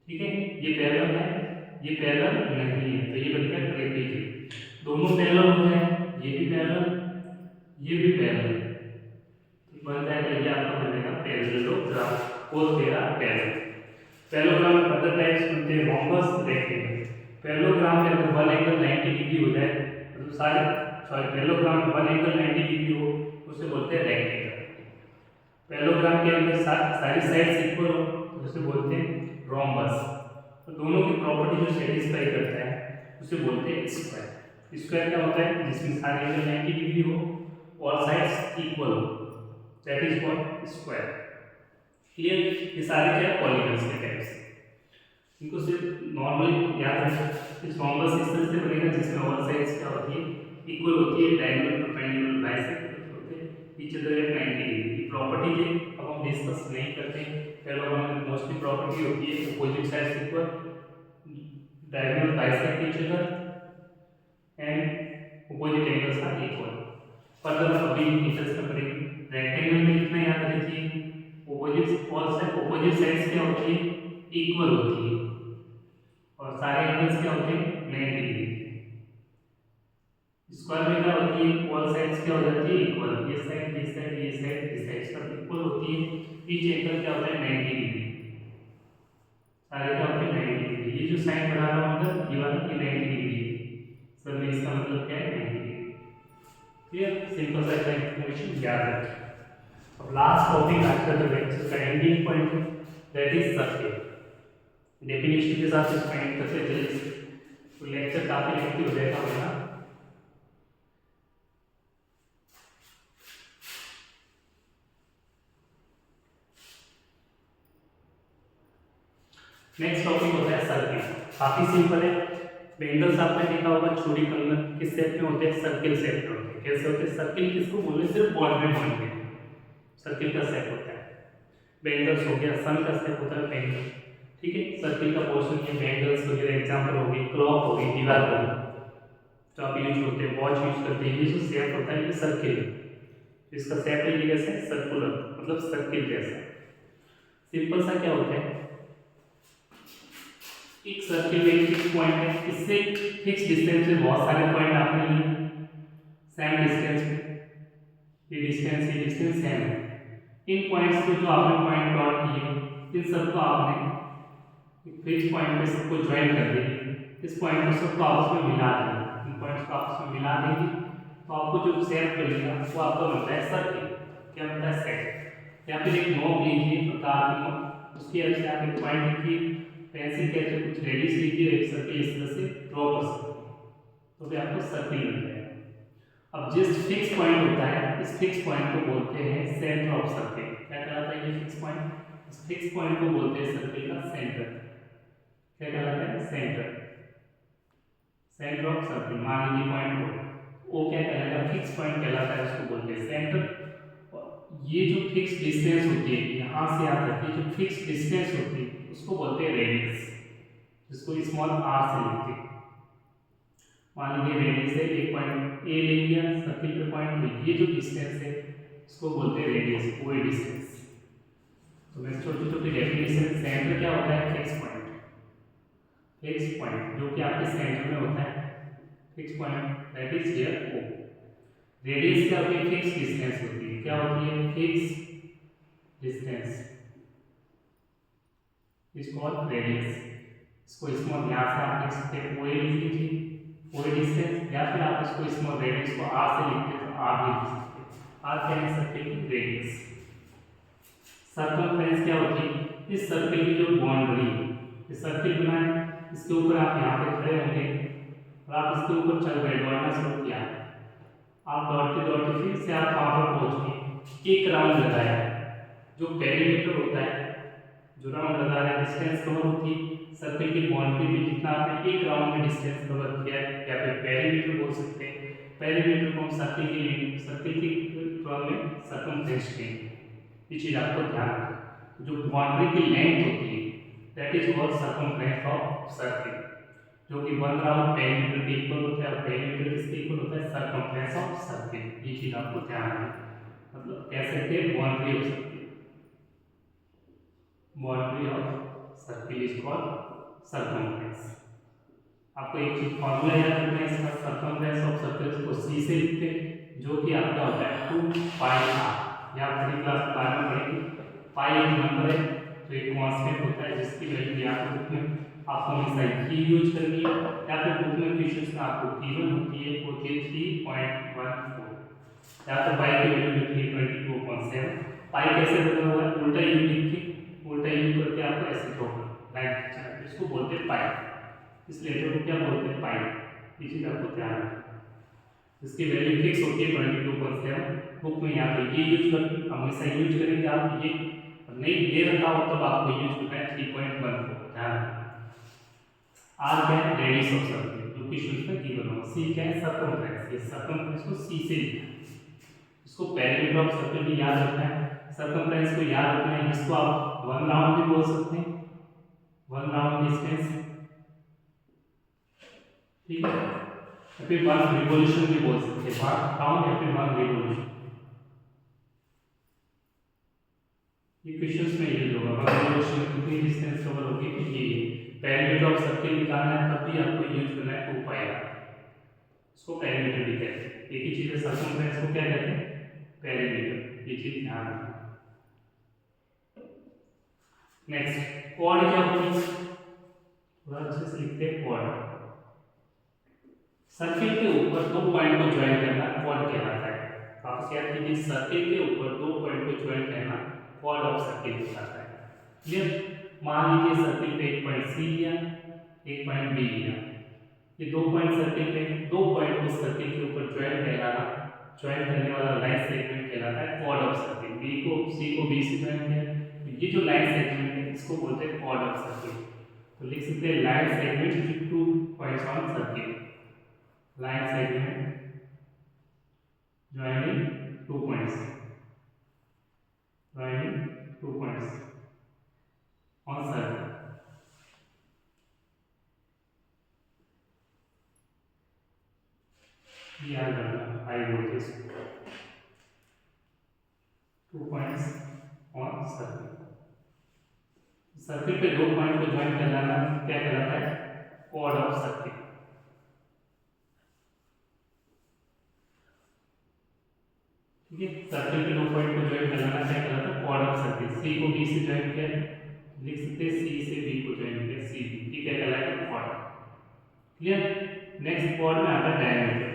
ठीक है, ये पैरेलल है, ये पैरेलल नहीं है, तो ये बन गया ट्रेपेजियम। दोनों पैरेलल हो जाए, ये भी पैरेलल, ये भी पैरेलल, तो बन जाएगा ये आपका बनेगा parallelogram, four pair parallel. Parallelogram में अदर टाइप्स बनते हैं रोम्बस, रेक्टेंगल। पैरेललोग्राम में अगर वन एंगल 90 डिग्री हो जाए, मतलब पैरेललोग्राम में वन एंगल 90 डिग्री हो, उसे बोलते हैं रेक्टेंगल। पैरेललोग्राम के अंदर सारी साइड्स इक्वल हो, उसे बोलते हैं रोम्बस। तो दोनों की प्रॉपर्टी जो सेटिस्फाई करता है उसे बोलते हैं स्क्वायर। स्क्वायर क्या होता है? जिसमें सारे एंगल 90 डिग्री हो और साइड्स इक्वल हो, that is called square. Clear? ये सारे क्या पॉलीगन्स के टाइप्स हैं, इनको सिर्फ नॉर्मली याद रखें। इस रोम्बस इस तरह से बनेगा जिसमें ऑल साइड्स क्या होती है? इक्वल होती है, डायगोनल परपेंडिकुलर बाइसेक्ट होते हैं each other at 90 degree. Property है, अब हम डिस्कस नहीं करते। पैरेललोग्राम में मोस्टली प्रॉपर्टी होती है opposite sides equal, diagonal bisect each other and opposite angles are equal. Further अभी इंटरेस्ट में पढ़ेंगे। रेक्टेंगल में इतना याद रखिए, अपोजिट साइड्स क्या होती है? इक्वल होती है और सारे एंगल्स क्या होते हैं? 90 डिग्री। स्क्वायर में क्या होती है? ऑल साइड्स क्या हो जाती है? इक्वल, ये साइड, ये साइड, ये साइड, ये साइड सब इक्वल होती है। ईच एंगल क्या होता है? 90 डिग्री, सारे क्या होते हैं? 90 डिग्री। ये जो साइन बना रहा हूं अंदर, ये वाला, ये 90 डिग्री है सर, में इसका मतलब क्या है? 90 डिग्री। क्लियर? सिंपल सा इन्फॉर्मेशन याद रखें। अब लास्ट टॉपिक आज का जो लेक्चर का एंडिंग पॉइंट है, दैट इज सर्किल। डेफिनेशन के साथ इसको एंड करते हैं जल्दी से, तो लेक्चर काफी लेंथी हो जाएगा हमारा। नेक्स्ट टॉपिक होता है सर्किल। काफी सिंपल है। बैंगल्स आपने देखा होगा, छोटी कंगन किस शेप में होते हैं? सर्किल शेप में होते हैं। कैसे होते हैं? सर्किल किसको बोलते हैं? सिर्फ बॉर्डर पॉइंट में सर्किल का शेप होता है। बैंगल्स हो गया, सन का शेप होता है बैंगल। ठीक है, सर्किल का पोर्शन ये बैंगल्स वगैरह एग्जांपल हो गई, क्लॉक हो गई, दीवार हो गई, तो आप यूज होते हैं, वॉच यूज करते हैं। ये जो शेप होता है ये सर्किल, इसका शेप है ये कैसे? सर्कुलर, मतलब सर्किल जैसा। सिंपल सा क्या होता है? एक सर्किल में फिक्स पॉइंट है, इससे फिक्स डिस्टेंस में बहुत सारे पॉइंट आपने लिए, सेम डिस्टेंस में, ये डिस्टेंस सेम है। इन पॉइंट्स को जो आपने पॉइंट डॉट किए, इन सबको आपने फिक्स पॉइंट पे सबको ज्वाइन कर देंगे। इस पॉइंट को सबको आपस में मिला देंगे, इन पॉइंट्स को आपस में मिला देंगे, तो आपको जो शेप मिलेगा वो आपका बनता है सर्किल। क्या बनता है? सेट। या फिर एक नोक लीजिए, प्रकार की नोक, उसके अंदर आप एक पॉइंट लिखिए, पेंसिल के से कुछ रेडियस लीजिए, एक सर्किल इस तरह से ड्रॉ कर सकते हैं, तो भी आपको सर्किल मिल जाएगा। अब जिस फिक्स पॉइंट होता है, इस फिक्स पॉइंट को बोलते हैं सेंटर ऑफ सर्किल। क्या कहलाता है ये फिक्स पॉइंट? इस फिक्स पॉइंट को बोलते हैं सर्किल का सेंटर। क्या कहलाता है? Centre, centre of circle. मान लीजिए पॉइंट ओ क्या कहलाता है? फिक्स पॉइंट कहलाता है, उसको बोलते हैं सेंटर। और ये जो फिक्स डिस्टेंस होती है, यहाँ से यहाँ तक की जो फिक्स डिस्टेंस होती है उसको बोलते हैं रेडियस, जिसको स्मॉल आर से लिखते हैं। मान लीजिए रेडियस है, एक पॉइंट ए ले लिया सर्किल पे पॉइंट, तो ये जो डिस्टेंस है इसको बोलते हैं रेडियस, कोई डिस्टेंस। तो मैं छोटी छोटी डेफिनेशन, सेंटर क्या होता है? फिक्स पॉइंट, फिक्स पॉइंट जो कि आपके सेंटर में होता है, fix point that is here O. Radius क्या होती है? फिक्स डिस्टेंस होती है। क्या होती है? Fix distance is called radius. इसको स्मॉल यहाँ से आप लिख सकते हैं, ओ ए लिख लीजिए, ओ ए डिस्टेंस, या फिर आप इसको स्मॉल रेडियस को आर से लिखते हैं, तो आर भी लिख सकते हैं। आर क्या है? Circle radius. सर्कमफ्रेंस क्या होती है? इस सर्किल की जो बाउंड्री, इस सर्किल बनाए, इसके ऊपर आप यहाँ पे खड़े होंगे और आप इसके ऊपर चल रहे दौड़ना शुरू किया, आप दौड़ते दौड़ते फिर से आप वहाँ पर पहुँच गए, एक राउंड लगाया, जो पेरीमीटर होता है, जो राउंड लगा रहे हैं, डिस्टेंस कवर होती है सर्कल की बाउंड्री में, जितना आपने एक राउंड में डिस्टेंस कवर किया है या फिर पेरीमीटर बोल सकते हैं। पेरीमीटर को हम सर्कल की टर्म में सर्कमफ्रेंस कहेंगे। ये चीज आपको ध्यान रखना। जो बाउंड्री की लेंथ होती है that is called circumference of circle, जो कि 1 राउंड पेरीमीटर के इक्वल होता है और पेरीमीटर किसके इक्वल होता है, सर्कमफ्रेंस ऑफ सर्कल। ये चीज आपको ध्यान रखना, मतलब कह सकते हैं बाउंड्री हो सकती है, boundary of circle is called circumference. आपको एक चीज फार्मूला याद रखना है इसका, सर्कमफ्रेंस ऑफ सर्कल को सी से लिखते हैं, जो कि आपका होता है 2 पाई आर। या पहली क्लास में बाद में पढ़ेंगे। पाई एक नंबर है तो एक कांस्टेंट होता है जिसकी वैल्यू या तो बुक में आपको हमेशा ही यूज करनी है, या फिर बुक में क्वेश्चंस में आपको गिवन होती है, वो थी 3.14, या तो पाई की वैल्यू लिखनी है 22.7। पाई कैसे बना हुआ है, उल्टा यू लिख के, उल्टा यू करके आपको ऐसे ड्रॉ करना, लाइन खींचना, इसको बोलते हैं पाई। इस लेटर को क्या बोलते हैं, पाई। ये चीज आपको ध्यान रखना। इसकी वैल्यू फिक्स होती है 22.7। बुक में यहाँ पे ये यूज कर, हमेशा यूज करेंगे आप, ये नहीं दे रखा हो तब आपको यूज करना है 3.14। ध्यान रखना। आर क्या है, रेडियस ऑफ सर्कल, जो क्वेश्चन में गिवन हो। सी क्या है, सर्कमफ्रेंस। ये सर्कमफ्रेंस को सी से लिखना है। इसको पेरीमीटर ऑफ सर्कल भी याद रखना है, सर्कमफ्रेंस को याद रखना है। इसको आप 1 राउंड भी बोल सकते हैं, 1 राउंड डिस्टेंस, ठीक है, या फिर 1 रिवॉल्यूशन भी बोल सकते हैं, 1 राउंड या फिर 1 रिवॉल्यूशन। ये क्वेश्चंस में यूज होगा, 1 रिवॉल्यूशन कितनी डिस्टेंस कवर होगी, तो ये पेरीमीटर ऑफ सर्कल निकालना है तब भी आपको यूज करना है 2 पाई। इसको पेरीमीटर भी कहते हैं। एक ही चीज है, सर्कमफ्रेंस को क्या कहते हैं, पेरीमीटर। ये चीज ध्यान रखना। नेक्स्ट, क्वाड क्या होती है, थोड़ा अच्छे से लिखते हैं, क्वाड। सर्किल के ऊपर 2 पॉइंट को ज्वाइन करना क्वाड कहलाता है। आप याद कीजिए, सर्किल के ऊपर 2 पॉइंट को ज्वाइन करना क्वाड ऑफ सर्किल कहलाता है। क्लियर। मान लीजिए सर्किल पे एक पॉइंट सी लिया, एक पॉइंट बी लिया, ये 2 पॉइंट सर्किल पे, 2 पॉइंट को सर्किल के ऊपर ज्वाइन कहलाना, ज्वाइन करने वाला लाइन सेगमेंट कहलाता है क्वाड ऑफ सर्किल। बी को सी को बी से ज्वाइन किया, तो ये जो लाइन सेगमेंट है इसको बोलते हैं क्वाड ऑफ सर्किल। तो लिख सकते हैं line segment with 2 points on circle, line segment joining 2 points, joining 2 points on circle। याद रखना, high voltage 2 points on circle. Circle पे 2 पॉइंट को ज्वाइन करना क्या कहलाता है, क्वाड ऑफ सर्किल। ठीक है, सर्किल पे 2 पॉइंट को ज्वाइन करना क्या कहलाता है, क्वाड ऑफ सर्किल। सी को बी से ज्वाइन किया, लिख सकते हैं सी से बी को ज्वाइन किया, सी बी, ये क्या कहलाएगा, क्वाड। क्लियर। नेक्स्ट क्वाड में आता है डायमीटर।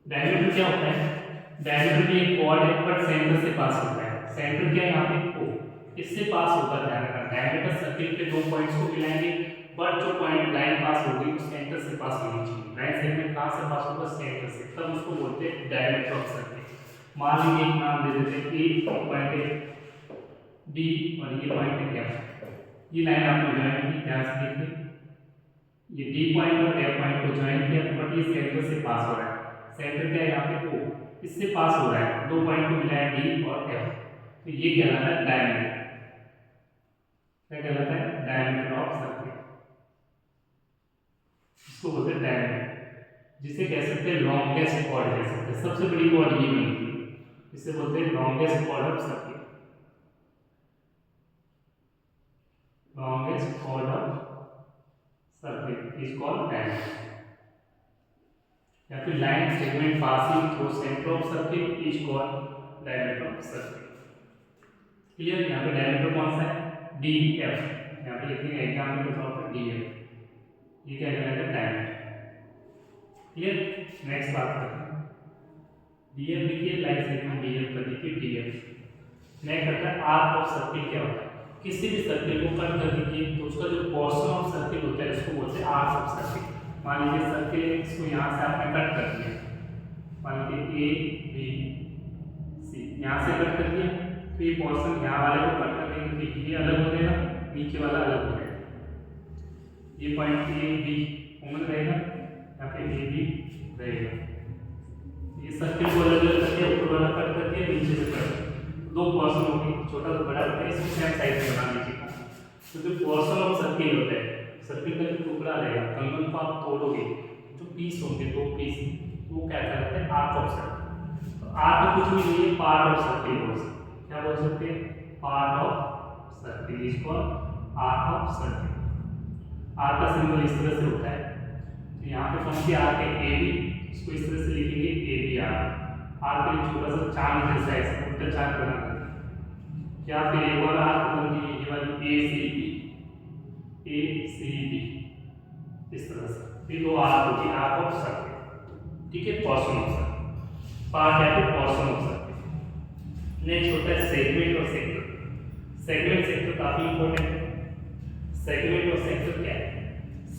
डायमीटर क्या होता है, डायमीटर भी एक क्वाड है बट सेंटर से पास होता है। सेंटर क्या है यहाँ पे, ओ, इससे पास होता है। ध्यान रखना, डायमीटर सर्किल पे 2 पॉइंट्स को मिलाएंगे बट जो पॉइंट लाइन पास होगी वो सेंटर से पास होनी चाहिए। लाइन सेगमेंट कहां से पास होगा, सेंटर से, तब उसको बोलते हैं डायमीटर ऑफ सर्किल। मान लीजिए एक नाम दे देते हैं, ए पॉइंट है डी और ये पॉइंट है एफ। ये लाइन आपने ज्वाइन की, ध्यान से देखिए, ये डी पॉइंट और एफ पॉइंट को ज्वाइन किया बट ये सेंटर से पास हो रहा है। सेंटर क्या है यहाँ पे, ओ, इससे पास हो रहा है, 2 पॉइंट को मिलाया डी और एफ, तो ये कहलाता है डायमीटर। क्या कहलाता है, डायमीटर ऑफ सर्किल। इसको बोलते हैं डायमीटर, जिसे कह सकते हैं लॉन्गेस्ट कॉर्ड कह सकते हैं। सबसे बड़ी कॉर्ड ये बनती है, इसे बोलते हैं longest chord of circle, longest chord of circle is called diameter. या फिर line segment passing through centre of circle is called diameter of circle. Clear. यहाँ पे डायमीटर कौन सा है, डी एफ। यहाँ पे लिखेंगे एग्जाम्पल के तौर पर डी एफ, ये क्या कहलाता है, डायमीटर। क्लियर। नेक्स्ट बात करते हैं, डी एफ लिखिए, लाइन सेगमेंट डी एफ कर दीजिए, डी एफ। नेक्स्ट आता है आर्क ऑफ सर्किल। क्या होता है, किसी भी सर्किल को कट कर दीजिए तो उसका जो पोर्शन ऑफ सर्किल होता है उसको बोलते हैं आर्क ऑफ सर्किल। मान लीजिए सर्किल है, इसको यहाँ से आपने कट कर दिया, मान लीजिए ए बी सी, यहाँ से कट कर दिया तो ये पोर्शन यहाँ वाले को कट कर देंगे तो ये अलग हो जाएगा, नीचे वाला अलग हो जाएगा। ये पॉइंट ए बी कॉमन रहेगा, यहाँ पे ए बी रहेगा। ये सर्किल को अलग अलग करके ऊपर वाला कट कर दिया, नीचे से कट, दो पोर्शन हो गए, छोटा तो बड़ा होता है, इसको सेम साइज में बना लीजिए। तो जो पोर्शन ऑफ सर्किल होता है, सर्किल का जो टुकड़ा रहेगा, कंगन को आप तोड़ोगे, जो पीस होंगे दो पीस, तो वो क्या कहलाते हैं आर्क ऑफ सर्किल। तो आर्क कुछ भी नहीं है, पार्ट ऑफ सर्किल बोल सकते हैं। क्या बोल सकते हैं? पार्ट ऑफ सर्किल, इसको आर्क ऑफ सर्किल। आर्क का सिंबल इस तरह से होता है, तो यहाँ पे कौन सी आर्क है? ए बी, इसको इस तरह से लिखेंगे ए बी आर्क। आर्क के लिए छोटा सा चांद जैसा है, उल्टा चांद बना देते हैं। या फिर एक और आर्क बन गई ये वाली ए सी बी, ए सी बी, इस तरह से। ये दो आर्क होती है आर्क ऑफ सर्किल, ठीक है, पोर्शन ऑफ सर्किल, पार्ट या फिर पोर्शन ऑफ सर्किल। नेक्स्ट होता है सेगमेंट और सेक्टर। सेगमेंट सेक्टर काफी इंपॉर्टेंट है। सेगमेंट और सेक्टर क्या है?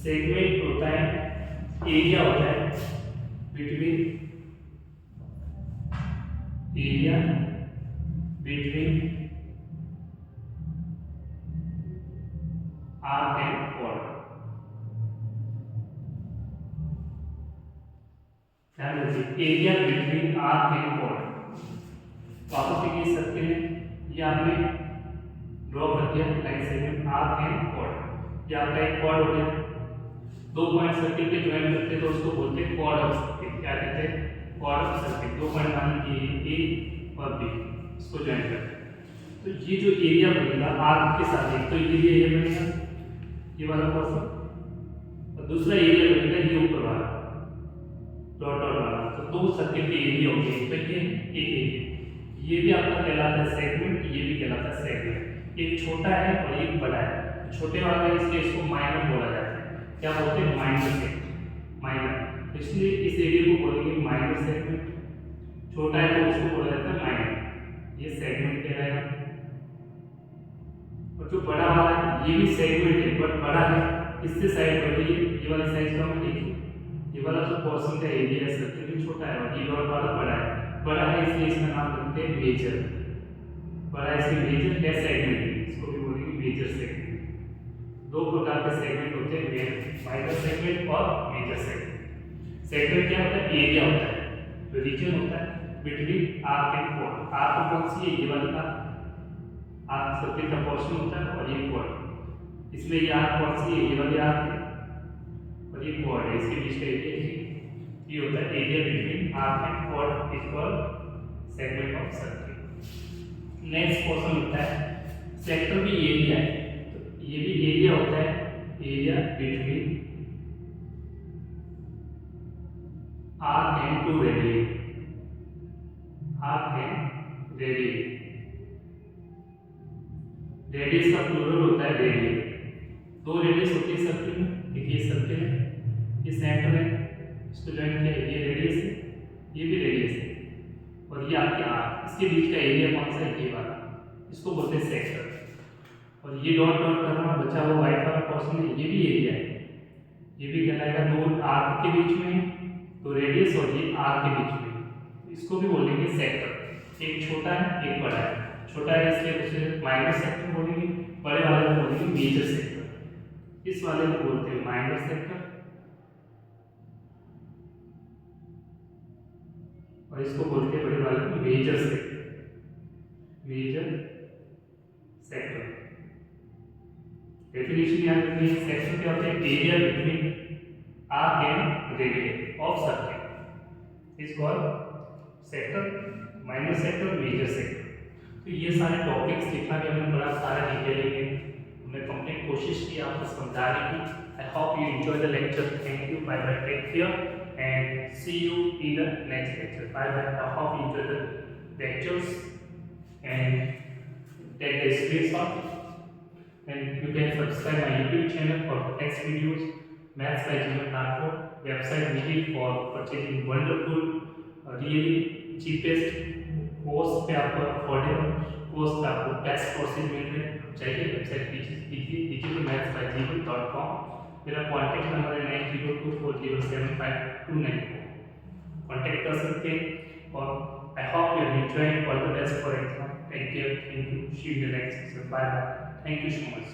सेगमेंट होता है, एरिया होता है between, area between arc and chord. ध्यान रखिए, area between arc and chord. वापस देखिए सर्किल है, ये आपने ड्रॉ कर दिया line segment arc and chord. ये आपका एक चॉर्ड हो गया, दो पॉइंट सर्किल के ज्वाइन करते हैं तो उसको बोलते हैं चॉर्ड ऑफ सर्किल। क्या कहते हैं? चॉर्ड ऑफ सर्किल। दो पॉइंट मान लीजिए ए और बी, इसको ज्वाइन करते हैं तो ये जो एरिया बनेगा आर्क के साथ, एक तो ये एरिया बनेगा ये वाला पोर्शन, और दूसरा एरिया बनेगा ये ऊपर वाला डॉट डॉट वाला। तो दो सर्किल के एरिया हो गए, तो ये एक एरिया, ये भी आपका कहलाता है सेगमेंट, ये भी कहलाता है सेगमेंट। एक छोटा है और एक बड़ा है, छोटे वाला है इसलिए इसको माइनर बोला जाता है। क्या बोलते हैं? माइनर सेगमेंट, माइनर, इसलिए इस एरिया को बोलेंगे माइनर सेगमेंट। छोटा है तो उसको बोला जाता है माइनर, ये सेगमेंट कहलाएगा। और जो बड़ा वाला है ये भी सेगमेंट है बट बड़ा है, इससे साइड बढ़ी है, ये वाली साइज कम है, देखिए ये वाला जो पोर्शन का एरिया है सर्किल में छोटा है और ये वाला बड़ा है। बड़ा है इसलिए इसका नाम रखते हैं मेजर। बड़ा है इसलिए मेजर क्या सेगमेंट, इसको भी बोलेंगे मेजर सेगमेंट। दो प्रकार के सेगमेंट होते हैं, माइनर सेगमेंट और मेजर सेगमेंट। सेगमेंट क्या होता है? एरिया होता है, जो रीजन होता है बिटवीन आर्क एंड चॉर्ड। आर्क कौन सी है? ये वाला का आर्क सर्किल का पोर्शन होता है और ये चॉर्ड, इसमें ये आर्क कौन सी है? ये वाली आर्क है और ये चॉर्ड है, इसके बीच का एरिया ये होता है area between arc and chord, is called segment of circle. Next portion होता है सेक्टर, भी एरिया है, तो ये भी एरिया होता है, area between arc and two radius, arc and radius. Radius का प्लूरल होता है रेडियस। दो रेडियस होती है सर्किल में, एक ये सर्किल है, ये सेंटर है, इसको ज्वाइन किया, ये रेडियस है, ये भी रेडियस है, और ये आपके आर्क, इसके बीच का एरिया कौन सा है? ये वाला, इसको बोलते हैं सेक्टर। और ये डॉट डॉट करना बचा हुआ व्हाइट वाला पोर्शन है, ये भी एरिया है, ये भी कहलाएगा। दो आर्क के बीच में, तो रेडियस और ये आर्क के बीच में, इसको भी बोलेंगे सेक्टर। एक छोटा है एक बड़ा है, छोटा है इसलिए उसे माइनर सेक्टर बोलेंगे, बड़े वाले को बोलेंगे मेजर सेक्टर। इस वाले को बोलते हैं माइनर सेक्टर और इसको बोलते हैं बड़े वाले को major sector, major sector. Definition याद रखिए, सेक्शन क्या होता है? Area between arc and radius of circle is called sector, minor sector, major sector. तो ये सारे टॉपिक्स जितना भी हमने पढ़ा सारा डिटेलिंग में हमने कंप्लीट कोशिश की आपको समझाने की। I hope you enjoy the lecture. Thank you, bye bye, take care and see you in the next lecture. Bye bye, I hope you enjoy the lectures and take the screenshot and you can subscribe my YouTube channel for next videos. Maths by Jiman Rathod, website needed for purchasing wonderful, really cheapest course पे आपको affordable course पे आपको best courses मिल रहे हैं। जाइए website कीजिए digitalmathsbyjeevan.com। मेरा contact number है 9024075294। कॉन्टैक्ट कर सकते हैं और I hope you are enjoying. All the best for exam. Take care, thank you, see you in the next session, bye bye, thank you so much.